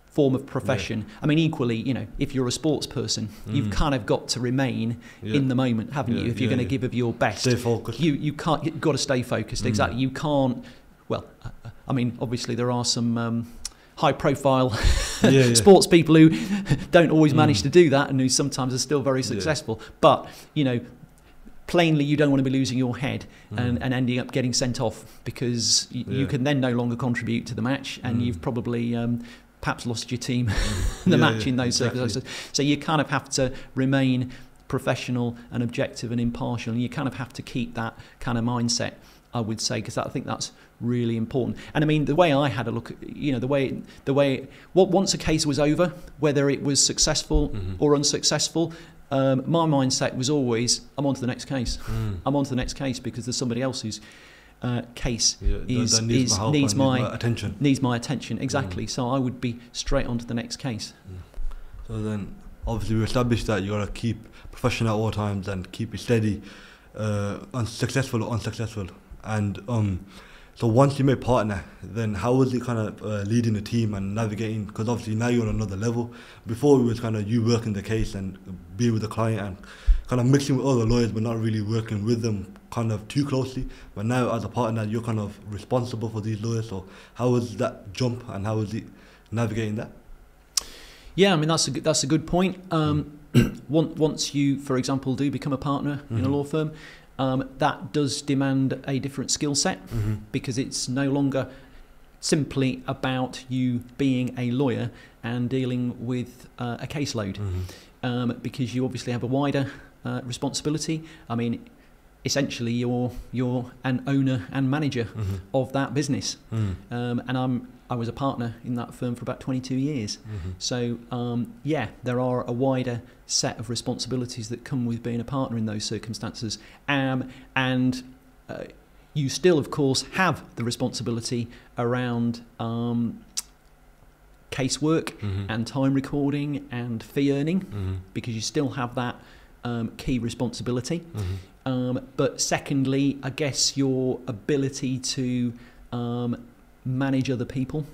form of profession. I mean, equally, if you're a sports person, you've kind of got to remain in the moment, haven't you? If you're going to give of your best, stay focused. You've got to stay focused. Exactly. You can't. Well, I mean, obviously there are some high-profile sports people who don't always manage to do that, and who sometimes are still very successful. But plainly, you don't want to be losing your head and ending up getting sent off, because you can then no longer contribute to the match, and you've probably perhaps lost your team the match in those circumstances. So you kind of have to remain professional and objective and impartial, and you kind of have to keep that kind of mindset, I would say, because I think that's really important. And I mean, the way I had a look at, once a case was over, whether it was successful or unsuccessful, my mindset was always, I'm on to the next case. I'm on to the next case because there's somebody else whose case needs my attention. Exactly. So I would be straight on to the next case. So then, obviously, we established that you got to keep professional at all times and keep it steady, unsuccessful or unsuccessful. And so once you made partner, then how was it kind of leading the team and navigating? Because obviously now you're on another level. Before it was kind of you working the case and being with the client and kind of mixing with other lawyers, but not really working with them kind of too closely. But now as a partner, you're kind of responsible for these lawyers. So how was that jump and how was it navigating that? Yeah, I mean, that's a good point. Once you, for example, do become a partner in a law firm, that does demand a different skill set because it's no longer simply about you being a lawyer and dealing with a caseload, because you obviously have a wider responsibility. I mean, essentially you're an owner and manager of that business, and I was a partner in that firm for about 22 years. So yeah, there are a wider set of responsibilities that come with being a partner in those circumstances, and you still of course have the responsibility around casework and time recording and fee earning, because you still have that key responsibility. But secondly, I guess your ability to manage other people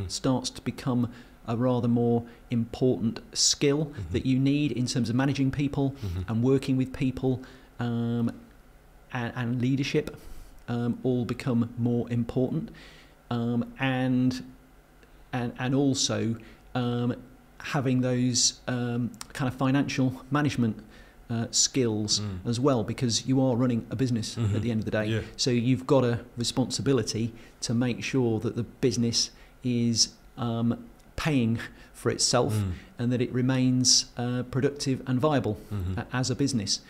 starts to become a rather more important skill that you need in terms of managing people and working with people, and leadership all become more important, and also having those kind of financial management skills as well, because you are running a business at the end of the day. So you've got a responsibility to make sure that the business is paying for itself and that it remains productive and viable as a business.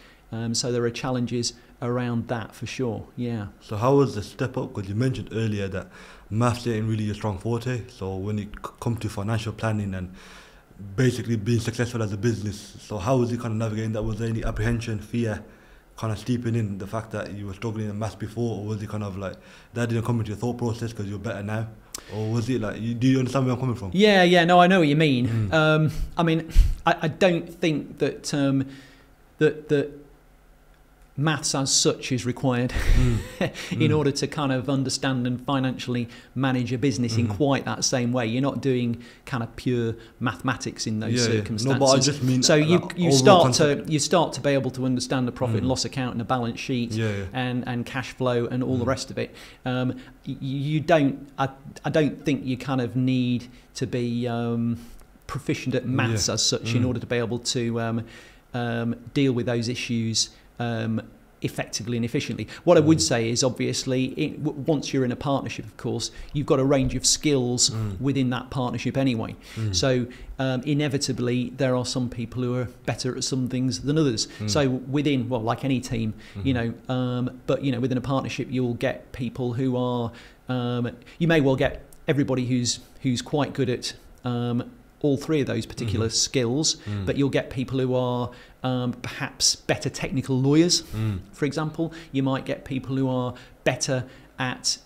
So there are challenges around that for sure. Yeah. So how was the step up? Because you mentioned earlier that maths ain't really your strong forte. So when it comes to financial planning and basically being successful as a business, so how was you kind of navigating that? Was there any apprehension, fear kind of steeping in the fact that you were struggling in maths before, or was it kind of like that didn't come into your thought process because you're better now? Or was it like, do you understand where I'm coming from? Yeah, no, I know what you mean. I mean, I don't think that that maths as such is required in order to kind of understand and financially manage a business in quite that same way. You're not doing kind of pure mathematics in those circumstances. No, but I just mean so you start to be able to understand the profit and loss account and the balance sheet and cash flow and all the rest of it. You don't. I don't think you kind of need to be proficient at maths as such in order to be able to deal with those issues effectively and efficiently. What I would say is, obviously, once you're in a partnership, of course, you've got a range of skills within that partnership anyway. So inevitably, there are some people who are better at some things than others. So within, well, like any team, you know, but you know, within a partnership, you'll get people who are. You may well get everybody who's quite good at all three of those particular skills, but you'll get people who are perhaps better technical lawyers, for example. You might get people who are better at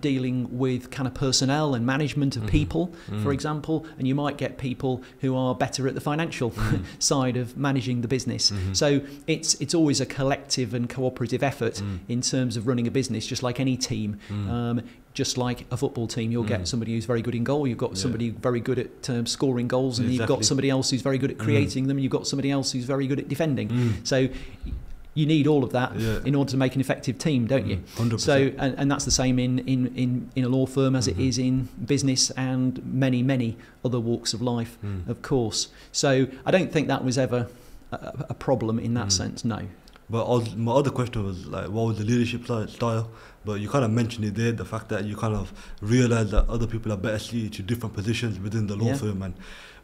dealing with kind of personnel and management of people, for example, and you might get people who are better at the financial side of managing the business. So it's always a collective and cooperative effort in terms of running a business, just like any team. Just like a football team, you'll get somebody who's very good in goal, you've got somebody very good at scoring goals, and you've got somebody else who's very good at creating them, and you've got somebody else who's very good at defending. So you need all of that in order to make an effective team, don't you? 100%. So and that's the same in a law firm as it is in business and many other walks of life, of course. So I don't think that was ever a problem in that sense, no. But my other question was like, what was the leadership style? But you kind of mentioned it there, the fact that you kind of realised that other people are better suited to different positions within the law firm.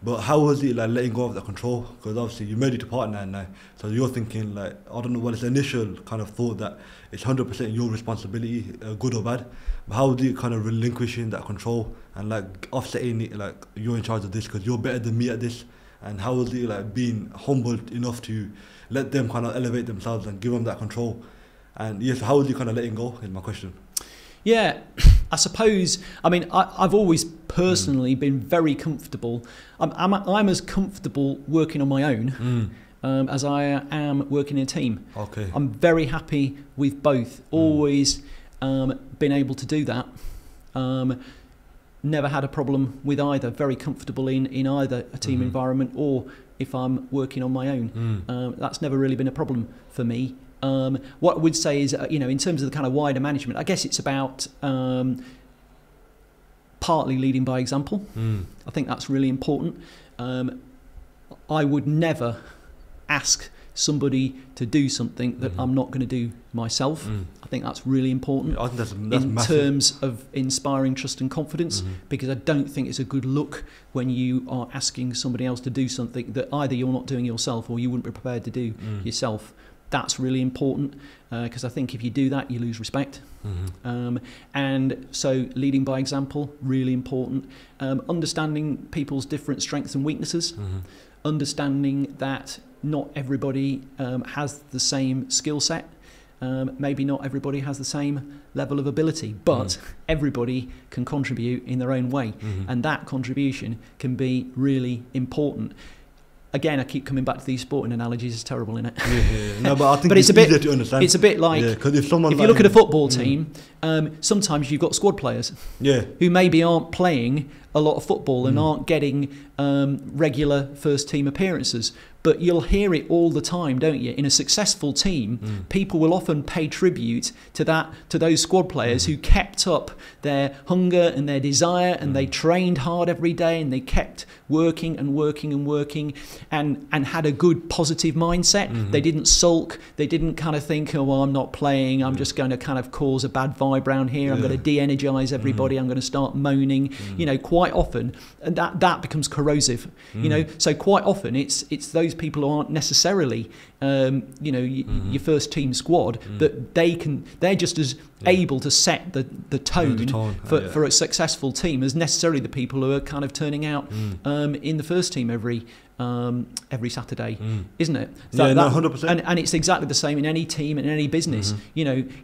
But how was it like letting go of that control? Because obviously you're married to a partner now, so you're thinking like, I don't know, well, it's initial kind of thought that it's 100% your responsibility, good or bad. But how was it kind of relinquishing that control and like offsetting it, like you're in charge of this because you're better than me at this? And how was it like being humbled enough to let them kind of elevate themselves and give them that control? And yes, how was you kind of letting go is my question. Yeah, I suppose, I mean, I've always personally been very comfortable. I'm as comfortable working on my own as I am working in a team. Okay. I'm very happy with both, always been able to do that. Never had a problem with either, very comfortable in either a team environment or if I'm working on my own. That's never really been a problem for me. What I would say is, in terms of the kind of wider management, I guess it's about partly leading by example. I think that's really important. I would never ask somebody to do something that I'm not going to do myself. I think that's really important. I think that's in massive. Terms of inspiring trust and confidence, because I don't think it's a good look when you are asking somebody else to do something that either you're not doing yourself or you wouldn't be prepared to do yourself. That's really important, because I think if you do that, you lose respect. And so leading by example, really important. Understanding people's different strengths and weaknesses. Understanding that not everybody has the same skill set. Maybe not everybody has the same level of ability, but everybody can contribute in their own way. And that contribution can be really important. Again, I keep coming back to these sporting analogies. It's terrible, isn't it? Yeah. No, but I think it's easier to understand. It's a bit like, if you look at a football team, sometimes you've got squad players who maybe aren't playing a lot of football and aren't getting regular first team appearances. But you'll hear it all the time, don't you? In a successful team, people will often pay tribute to those squad players who kept up their hunger and their desire, and they trained hard every day, and they kept working and working and working, and had a good positive mindset. They didn't sulk. They didn't kind of think, oh, well, I'm not playing. I'm just going to kind of cause a bad vibe around here. I'm going to de-energize everybody. I'm going to start moaning. Quite often, and that becomes corrosive. So quite often it's those people who aren't necessarily your first team squad, that they're just as able to set the tone for a successful team as necessarily the people who are kind of turning out in the first team every Saturday, isn't it? So 100%. And it's exactly the same in any team, in any business.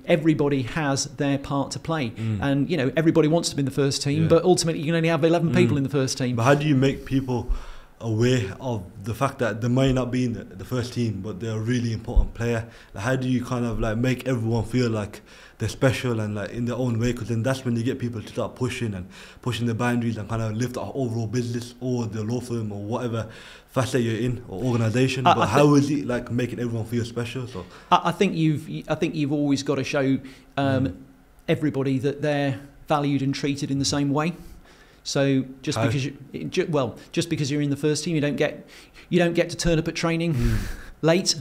Everybody has their part to play, and everybody wants to be in the first team, but ultimately you can only have 11 people in the first team. But how do you make people aware of the fact that they may not be in the first team, but they're a really important player? Like, how do you kind of like make everyone feel like they're special and like in their own way? Because then that's when you get people to start pushing the boundaries and kind of lift our overall business or the law firm or whatever facet you're in or organisation. But how is it like making everyone feel special? So I think you've always got to show everybody that they're valued and treated in the same way. So just because you're in the first team, you don't get to turn up at training late.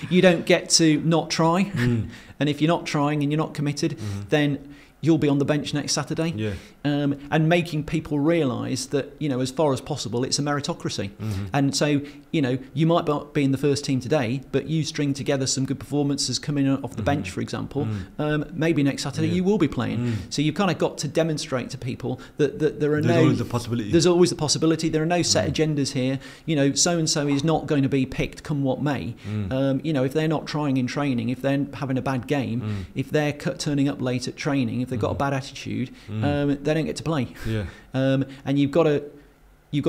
You don't get to not try. And if you're not trying and you're not committed, then you'll be on the bench next Saturday. And making people realise that, as far as possible, it's a meritocracy. And so, you might not be in the first team today, but you string together some good performances coming off the bench, for example, maybe next Saturday you will be playing. So you've kind of got to demonstrate to people that there's always the possibility. There's always the possibility. There are no set agendas here. So-and-so is not going to be picked come what may. If they're not trying in training, if they're having a bad game, if they're turning up late at training, if they've got a bad attitude, they don't get to play. And you've got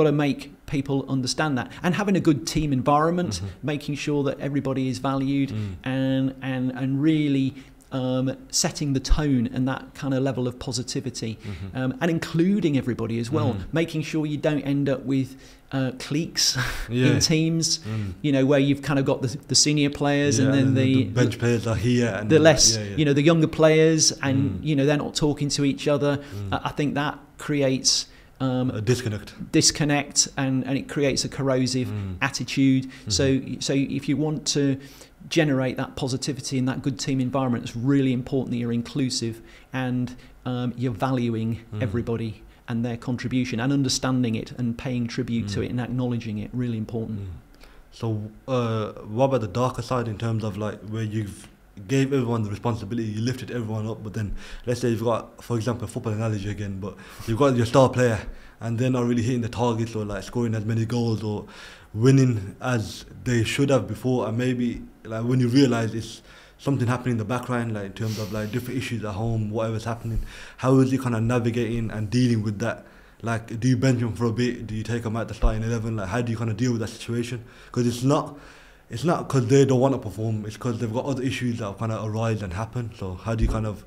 to make people understand that, and having a good team environment, making sure that everybody is valued, and really setting the tone and that kind of level of positivity, and including everybody as well, making sure you don't end up with cliques in teams, where you've kind of got the senior players and then the bench players are here, and the less, the younger players, and they're not talking to each other. I think that creates a disconnect, and it creates a corrosive attitude. So if you want to generate that positivity and that good team environment, it's really important that you're inclusive and you're valuing everybody and their contribution and understanding it and paying tribute to it and acknowledging it. Really important. So what about the darker side in terms of like where you've gave everyone the responsibility, you lifted everyone up, but then let's say you've got, for example, a football analogy again, but you've got your star player and they're not really hitting the targets or like scoring as many goals or winning as they should have before, and maybe like when you realise it's something happening in the background, like in terms of like different issues at home, whatever's happening, how is he kind of navigating and dealing with that? Like, do you bench him for a bit? Do you take him out the starting 11? Like, how do you kind of deal with that situation? Because it's not because they don't want to perform, it's because they've got other issues that kind of arise and happen. So how do you kind of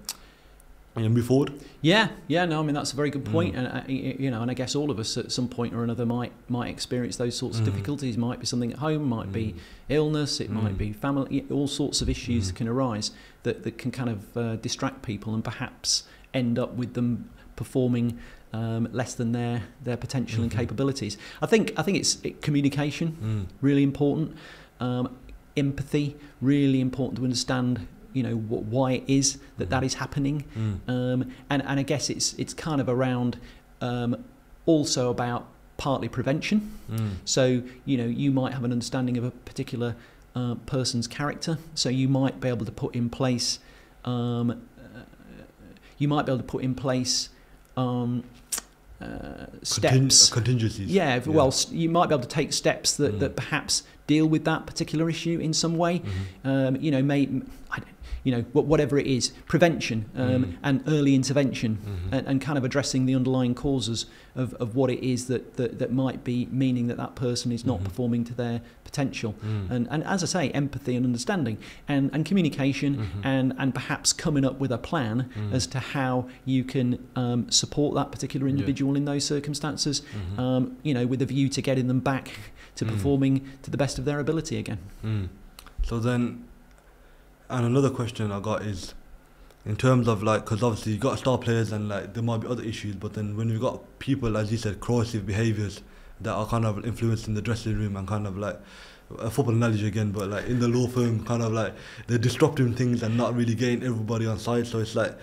move forward? No, I mean, that's a very good point. And and I guess all of us at some point or another might experience those sorts of difficulties. Might be something at home, might be illness, it might be family, all sorts of issues that can arise that can kind of distract people and perhaps end up with them performing less than their potential and capabilities. I think it's communication, really important. Empathy, really important to understand, why it is that is happening. And I guess it's kind of around also about partly prevention. So you might have an understanding of a particular person's character, so you might be able to put in place steps, contingencies. Yeah, well, you might be able to take steps that perhaps deal with that particular issue in some way. Whatever it is, prevention and early intervention, and kind of addressing the underlying causes of what it is that might be meaning that person is not performing to their potential. And as I say, empathy and understanding and communication and perhaps coming up with a plan as to how you can support that particular individual in those circumstances, with a view to getting them back to performing to the best of their ability again. So then, and another question I got is, in terms of like, because obviously you got star players and like there might be other issues, but then when you've got people, as you said, corrosive behaviours that are kind of influencing the dressing room and kind of like, a football analogy again, but like in the law firm, kind of like they're disrupting things and not really getting everybody on side. So it's like,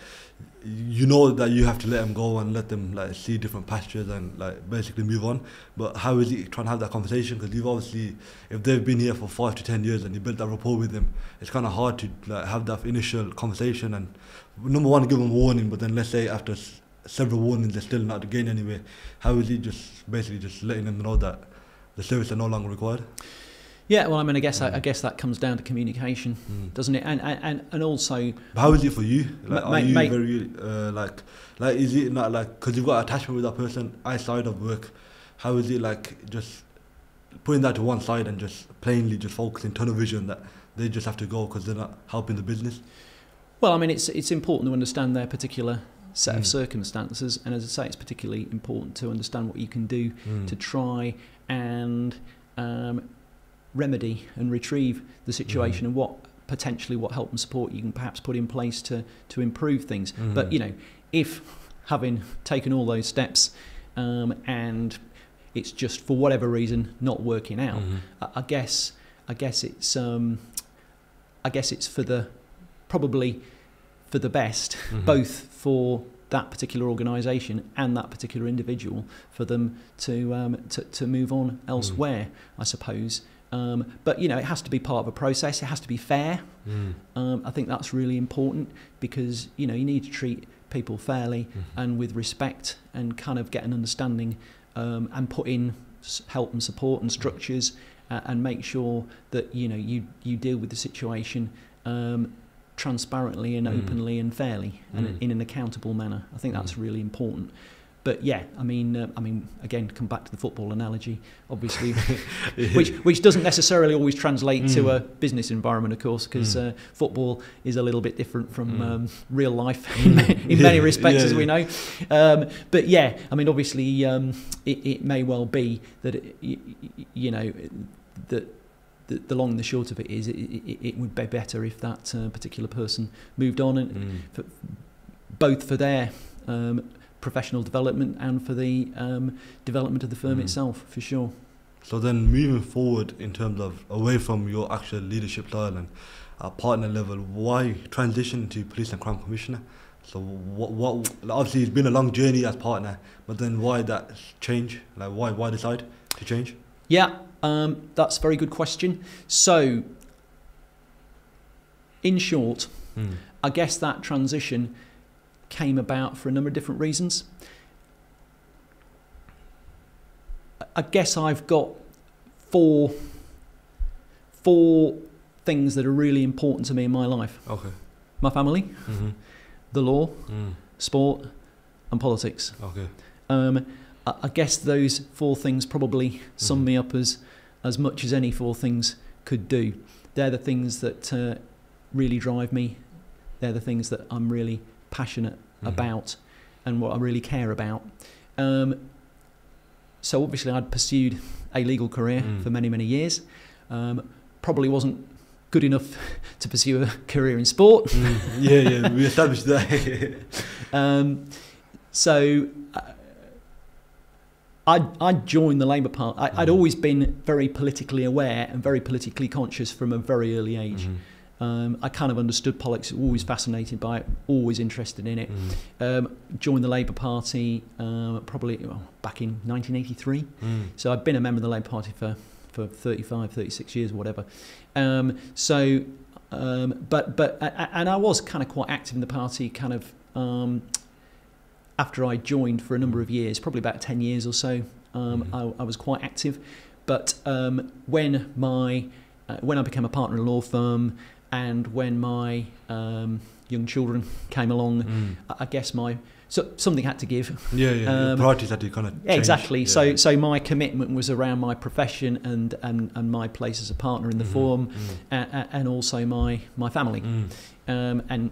that you have to let them go and let them like see different pastures and like basically move on. But how is he trying to have that conversation? Because you've obviously, if they've been here for 5 to 10 years and you built that rapport with them, it's kind of hard to like have that initial conversation and number one, give them a warning. But then let's say after several warnings they're still not getting anywhere. How is he just basically just letting them know that the service are no longer required? Yeah, well, I mean, I guess that comes down to communication, doesn't it? And also, but how is it for you? Like, are you very like is it not like, because you've got attachment with that person outside of work? How is it like just putting that to one side and just plainly just focusing tunnel vision that they just have to go because they're not helping the business? Well, I mean, it's important to understand their particular set of circumstances, and as I say, it's particularly important to understand what you can do to try and remedy and retrieve the situation and what help and support you can perhaps put in place to improve things. But if having taken all those steps and it's just for whatever reason not working out, I guess it's probably for the best, both for that particular organisation and that particular individual, for them to move on elsewhere, I suppose. But it has to be part of a process. It has to be fair. I think that's really important, because you need to treat people fairly and with respect, and kind of get an understanding and put in help and support and structures, and make sure that you deal with the situation transparently and openly and fairly and in an accountable manner. I think that's really important. But yeah, I mean, again, come back to the football analogy, obviously, which doesn't necessarily always translate to a business environment, of course, because football is a little bit different from real life in many respects, as we know. But yeah, I mean, obviously, it may well be that that the long and the short of it is, it would be better if that particular person moved on, and both for their professional development and for the development of the firm itself, for sure. So then moving forward in terms of away from your actual leadership style and partner level, why transition to Police and Crime Commissioner? So what obviously it's been a long journey as partner, but then why that change? Like why decide to change? Yeah, that's a very good question. So in short, I guess that transition came about for a number of different reasons. I guess I've got four things that are really important to me in my life. Okay. My family, the law, sport, and politics. Okay. I guess those four things probably sum me up as much as any four things could do. They're the things that really drive me. They're the things that I'm really passionate about and what I really care about. So obviously I'd pursued a legal career for many, many years. Probably wasn't good enough to pursue a career in sport. Yeah, we established that. So I joined the Labour Party. I'd always been very politically aware and very politically conscious from a very early age. I kind of understood politics, always fascinated by it, always interested in it. Joined the Labour Party probably back in 1983. So I'd been a member of the Labour Party for 35, 36 years or whatever. And I was kind of quite active in the party kind of after I joined for a number of years, probably about 10 years or so. I was quite active. But when I became a partner in a law firm, and when my young children came along, I guess something had to give. Yeah. Priorities had to kind of change. Exactly. Yeah. So my commitment was around my profession and my place as a partner in the firm, and also my family. And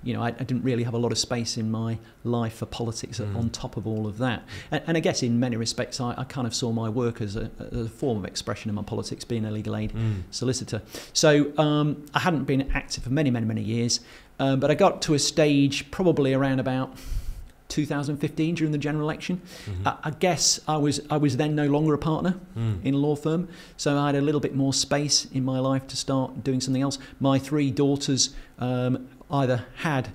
you know, I didn't really have a lot of space in my life for politics on top of all of that. And I guess in many respects, I kind of saw my work as a form of expression in my politics, being a legal aid solicitor. So I hadn't been active for many, many, many years. But I got to a stage probably around about 2015 during the general election. I guess I was then no longer a partner in a law firm, so I had a little bit more space in my life to start doing something else. My three daughters either had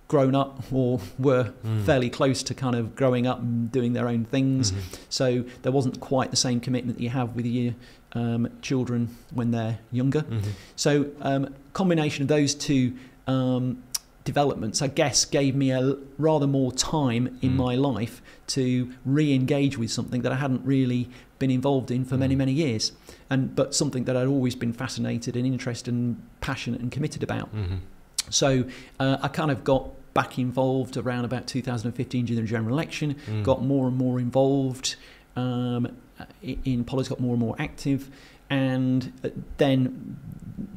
grown up or were fairly close to kind of growing up and doing their own things, so there wasn't quite the same commitment that you have with your children when they're younger. So combination of those two developments, I guess, gave me a rather more time in my life to re-engage with something that I hadn't really been involved in for many, many years, but something that I'd always been fascinated and interested and passionate and committed about. So I kind of got back involved around about 2015 during the general election, got more and more involved in politics, got more and more active, and then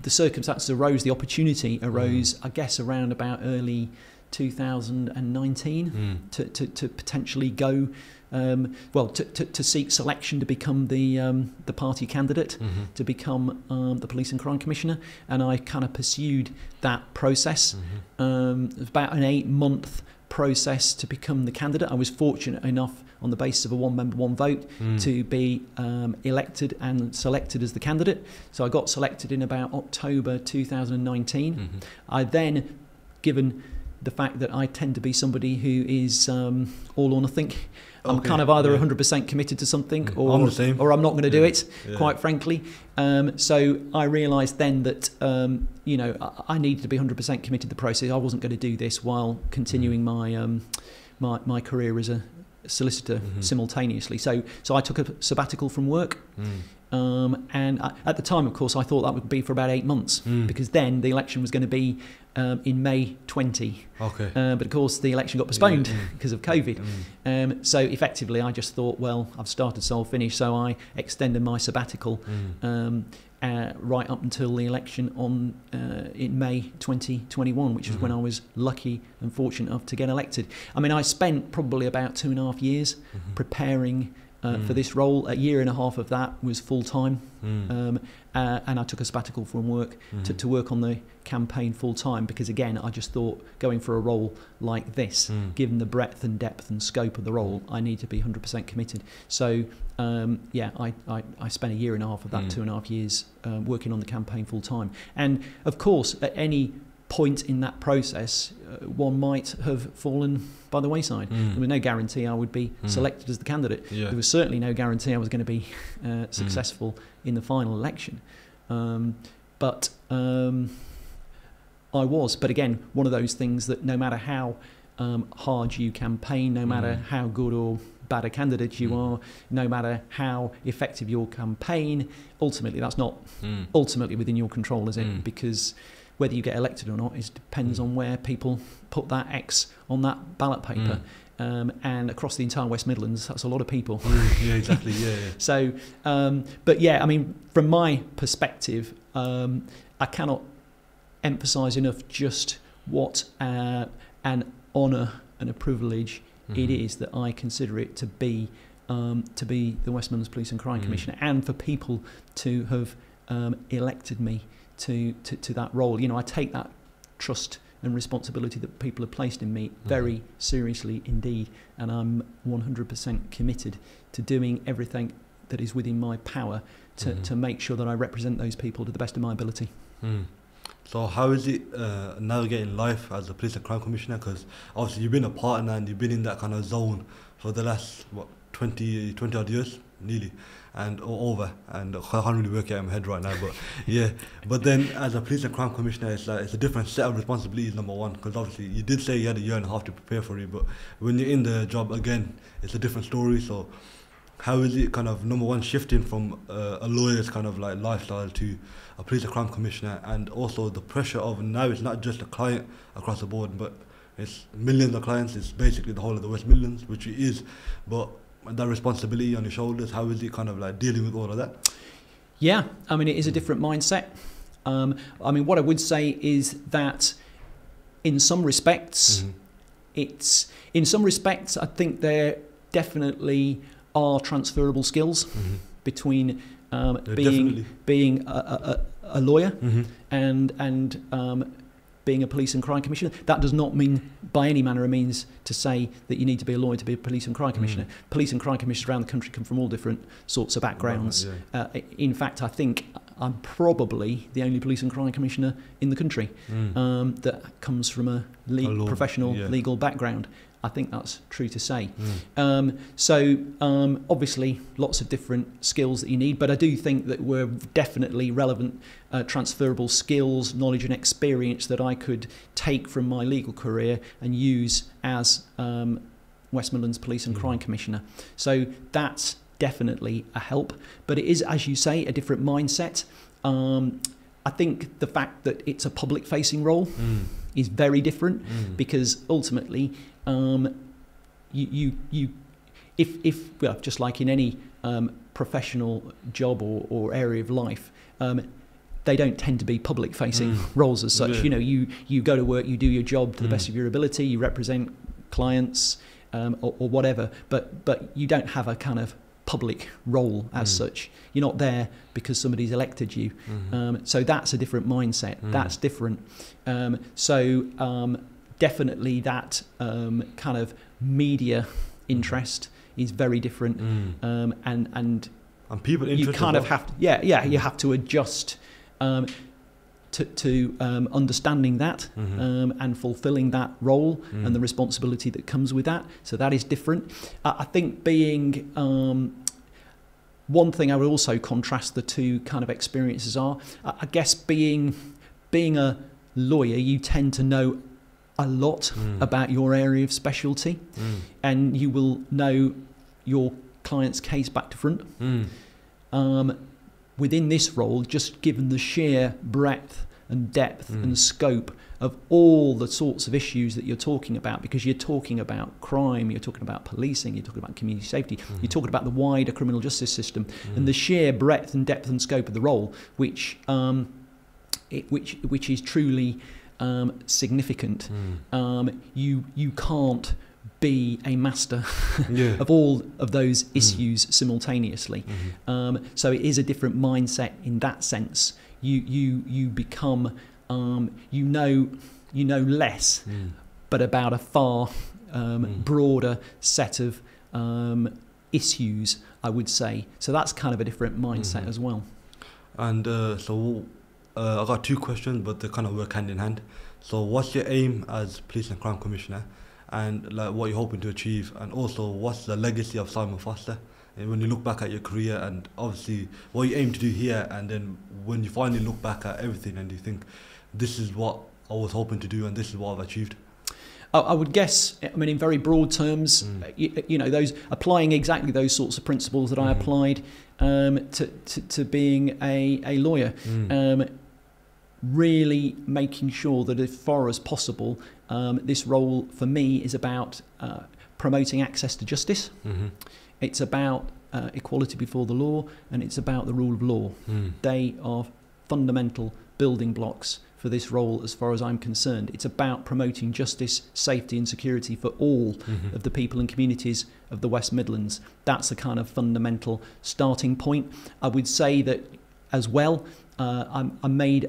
the circumstances arose, the opportunity arose, I guess, around about early 2019 to potentially go, to seek selection to become the party candidate, to become the Police and Crime Commissioner. And I kind of pursued that process. It was about an 8-month process to become the candidate. I was fortunate enough, on the basis of a one-member, one vote, to be elected and selected as the candidate. So I got selected in about October 2019. I then, given the fact that I tend to be somebody who is all or nothing, I'm kind of either 100% committed to something or I'm not going to do it, quite frankly. So I realised then that I needed to be 100% committed to the process. I wasn't going to do this while continuing my my career as a solicitor simultaneously. So I took a sabbatical from work. And at the time, of course, I thought that would be for about 8 months, because then the election was going to be in May 20. But of course, the election got postponed because of COVID. So effectively, I just thought, well, I've started, so I'll finish. So I extended my sabbatical right up until the election in May 2021, which is when I was lucky and fortunate enough to get elected. I mean, I spent probably about 2.5 years preparing for this role. A year and a half of that was full-time, and I took a sabbatical from work to work on the campaign full-time, because again I just thought, going for a role like this, given the breadth and depth and scope of the role, I need to be 100% committed. So yeah, I spent a year and a half of that 2.5 years working on the campaign full-time. And of course, at any point in that process, one might have fallen by the wayside. There was no guarantee I would be selected as the candidate. There was certainly no guarantee I was going to be successful in the final election. But I was. But again, one of those things that no matter how hard you campaign, no matter how good or bad a candidate you are, no matter how effective your campaign, ultimately that's not ultimately within your control, is it? Because whether you get elected or not, it depends on where people put that X on that ballot paper. And across the entire West Midlands, that's a lot of people. Yeah, exactly. Yeah. So, but yeah, I mean, from my perspective, I cannot emphasise enough just what an honour and a privilege it is that I consider it to be the West Midlands Police and Crime Commissioner, and for people to have elected me to that role. You know, I take that trust and responsibility that people have placed in me very seriously indeed, and I'm 100% committed to doing everything that is within my power to make sure that I represent those people to the best of my ability. So how is it navigating life as a police and crime commissioner? Because obviously you've been a partner and you've been in that kind of zone for the last 20 odd years nearly, and over, and I can't really work it out in my head right now, but yeah. But then as a police and crime commissioner, it's a different set of responsibilities, number one, because obviously you did say you had a year and a half to prepare for it, but when you're in the job again, it's a different story. So how is it kind of, number one, shifting from a lawyer's kind of like lifestyle to a police and crime commissioner, and also the pressure of now it's not just a client across the board, but it's millions of clients, it's basically the whole of the West Midlands, which it is, but that responsibility on your shoulders, how is it kind of like dealing with all of that? Yeah, I mean, it is a different mindset. I mean, what I would say is that in some respects, I think there definitely are transferable skills between being a lawyer and being a police and crime commissioner. That does not mean by any manner of means to say that you need to be a lawyer to be a police and crime commissioner. Police and crime commissioners around the country come from all different sorts of backgrounds. In fact, I think I'm probably the only police and crime commissioner in the country that comes from a professional legal background. I think that's true to say. So obviously lots of different skills that you need, but I do think that we're definitely relevant transferable skills, knowledge and experience that I could take from my legal career and use as West Midlands Police and Crime Commissioner. So that's definitely a help, but it is, as you say, a different mindset. I think the fact that it's a public facing role is very different, because ultimately if just like in any professional job or area of life, they don't tend to be public facing roles as such. You know, you go to work, you do your job to the best of your ability, you represent clients or whatever, but you don't have a kind of public role as such. You're not there because somebody's elected you. So that's a different mindset. That's different. So definitely that kind of media interest is very different. And people you kind of have to, you have to adjust to understanding that and fulfilling that role and the responsibility that comes with that. So that is different. I think being one thing I would also contrast the two kind of experiences are, I guess being a lawyer, you tend to know a lot about your area of specialty, and you will know your client's case back to front. Within this role, just given the sheer breadth and depth and scope of all the sorts of issues that you're talking about, because you're talking about crime, you're talking about policing, you're talking about community safety, you're talking about the wider criminal justice system, and the sheer breadth and depth and scope of the role, which is truly significant. You can't be a master Yeah. of all of those issues simultaneously. So it is a different mindset in that sense. You become you know less, but about a far broader set of issues, I would say. So that's kind of a different mindset as well. And so I've got two questions, but they kind of work hand in hand. So what's your aim as Police and Crime Commissioner, and like what you're hoping to achieve, and also what's the legacy of Simon Foster? And when you look back at your career and obviously what you aim to do here, and then when you finally look back at everything and you think, this is what I was hoping to do and this is what I've achieved. I would guess, I mean, in very broad terms, you know, those applying exactly those sorts of principles that I applied to being a lawyer. Really making sure that as far as possible, this role for me is about promoting access to justice. It's about equality before the law, and it's about the rule of law. They are fundamental building blocks for this role as far as I'm concerned. It's about promoting justice, safety and security for all of the people and communities of the West Midlands. That's a kind of fundamental starting point. I would say that as well, I made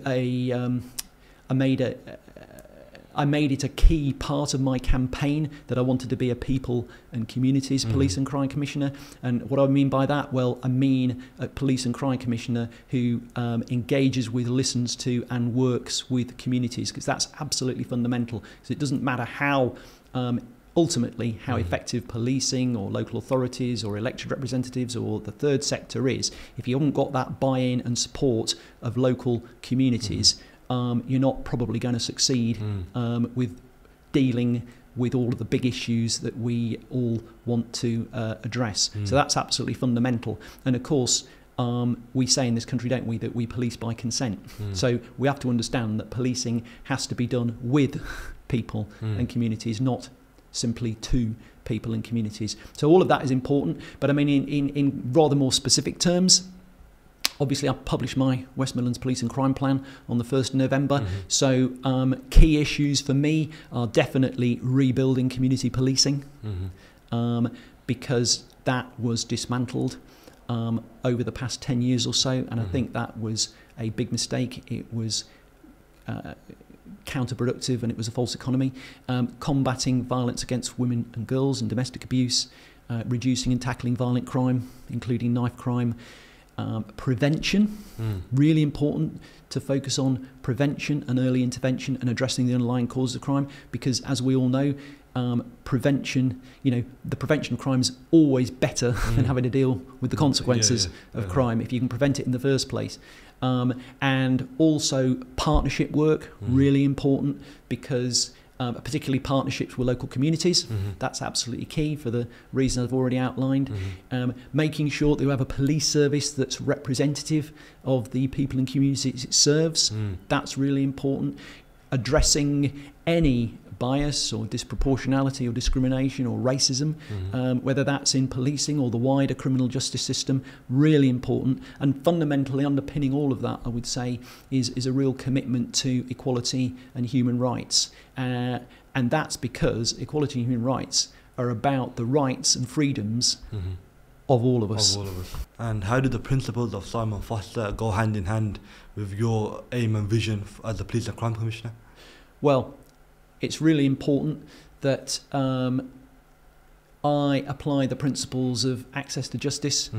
it a key part of my campaign that I wanted to be a people and communities police and crime commissioner. And what I mean by that, well, I mean a police and crime commissioner who engages with, listens to and works with communities, because that's absolutely fundamental. Because it doesn't matter how ultimately how effective policing or local authorities or elected representatives or the third sector is, if you haven't got that buy-in and support of local communities, you're not probably going to succeed with dealing with all of the big issues that we all want to address. So that's absolutely fundamental. And of course, we say in this country, don't we, that we police by consent. So we have to understand that policing has to be done with people and communities, not simply to people and communities. So all of that is important. But I mean, in rather more specific terms, obviously I published my West Midlands Police and Crime Plan on the 1st of November. So key issues for me are definitely rebuilding community policing, because that was dismantled over the past 10 years or so, and I think that was a big mistake. It was counterproductive, and it was a false economy. Combating violence against women and girls and domestic abuse, reducing and tackling violent crime, including knife crime. Prevention, really important to focus on prevention and early intervention and addressing the underlying causes of crime, because as we all know, prevention, you know, the prevention of crime is always better than having to deal with the consequences of crime if you can prevent it in the first place. And also partnership work, really important, because particularly partnerships with local communities, that's absolutely key for the reasons I've already outlined. Making sure that you have a police service that's representative of the people and communities it serves, that's really important. Addressing any bias or disproportionality or discrimination or racism, whether that's in policing or the wider criminal justice system, really important. And fundamentally underpinning all of that, I would say, is a real commitment to equality and human rights. And that's because equality and human rights are about the rights and freedoms of all of us. And how do the principles of Simon Foster go hand in hand with your aim and vision as a Police and Crime Commissioner? Well, it's really important that I apply the principles of access to justice,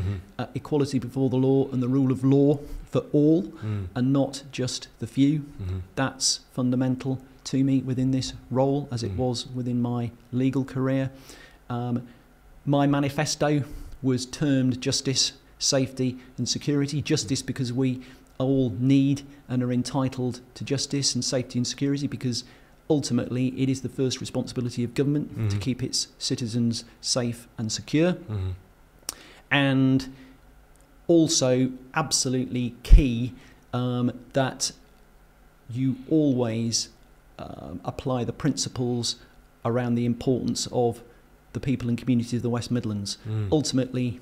equality before the law and the rule of law for all, and not just the few. That's fundamental to me within this role, as it was within my legal career. My manifesto was termed Justice, Safety and Security. Justice because we all need and are entitled to justice, and safety and security because ultimately it is the first responsibility of government to keep its citizens safe and secure. And also absolutely key that you always apply the principles around the importance of the people and communities of the West Midlands. Ultimately,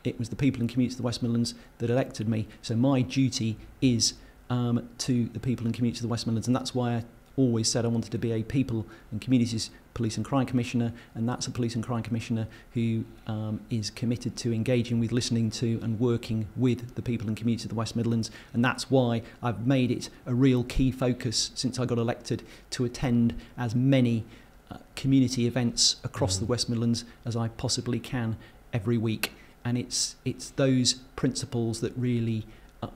it was the people and communities of the West Midlands that elected me, so my duty is to the people and communities of the West Midlands, and that's why always said I wanted to be a people and communities police and crime commissioner, and that's a police and crime commissioner who is committed to engaging with, listening to and working with the people and communities of the West Midlands. And that's why I've made it a real key focus since I got elected to attend as many community events across the West Midlands as I possibly can every week. And it's those principles that really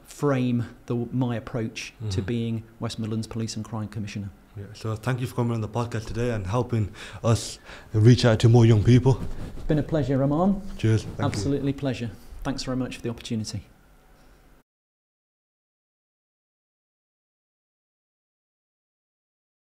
frame my approach to being West Midlands Police and Crime Commissioner. Yeah, so thank you for coming on the podcast today and helping us reach out to more young people. It's been a pleasure, Rahman. Cheers. Absolutely pleasure. Thanks very much for the opportunity.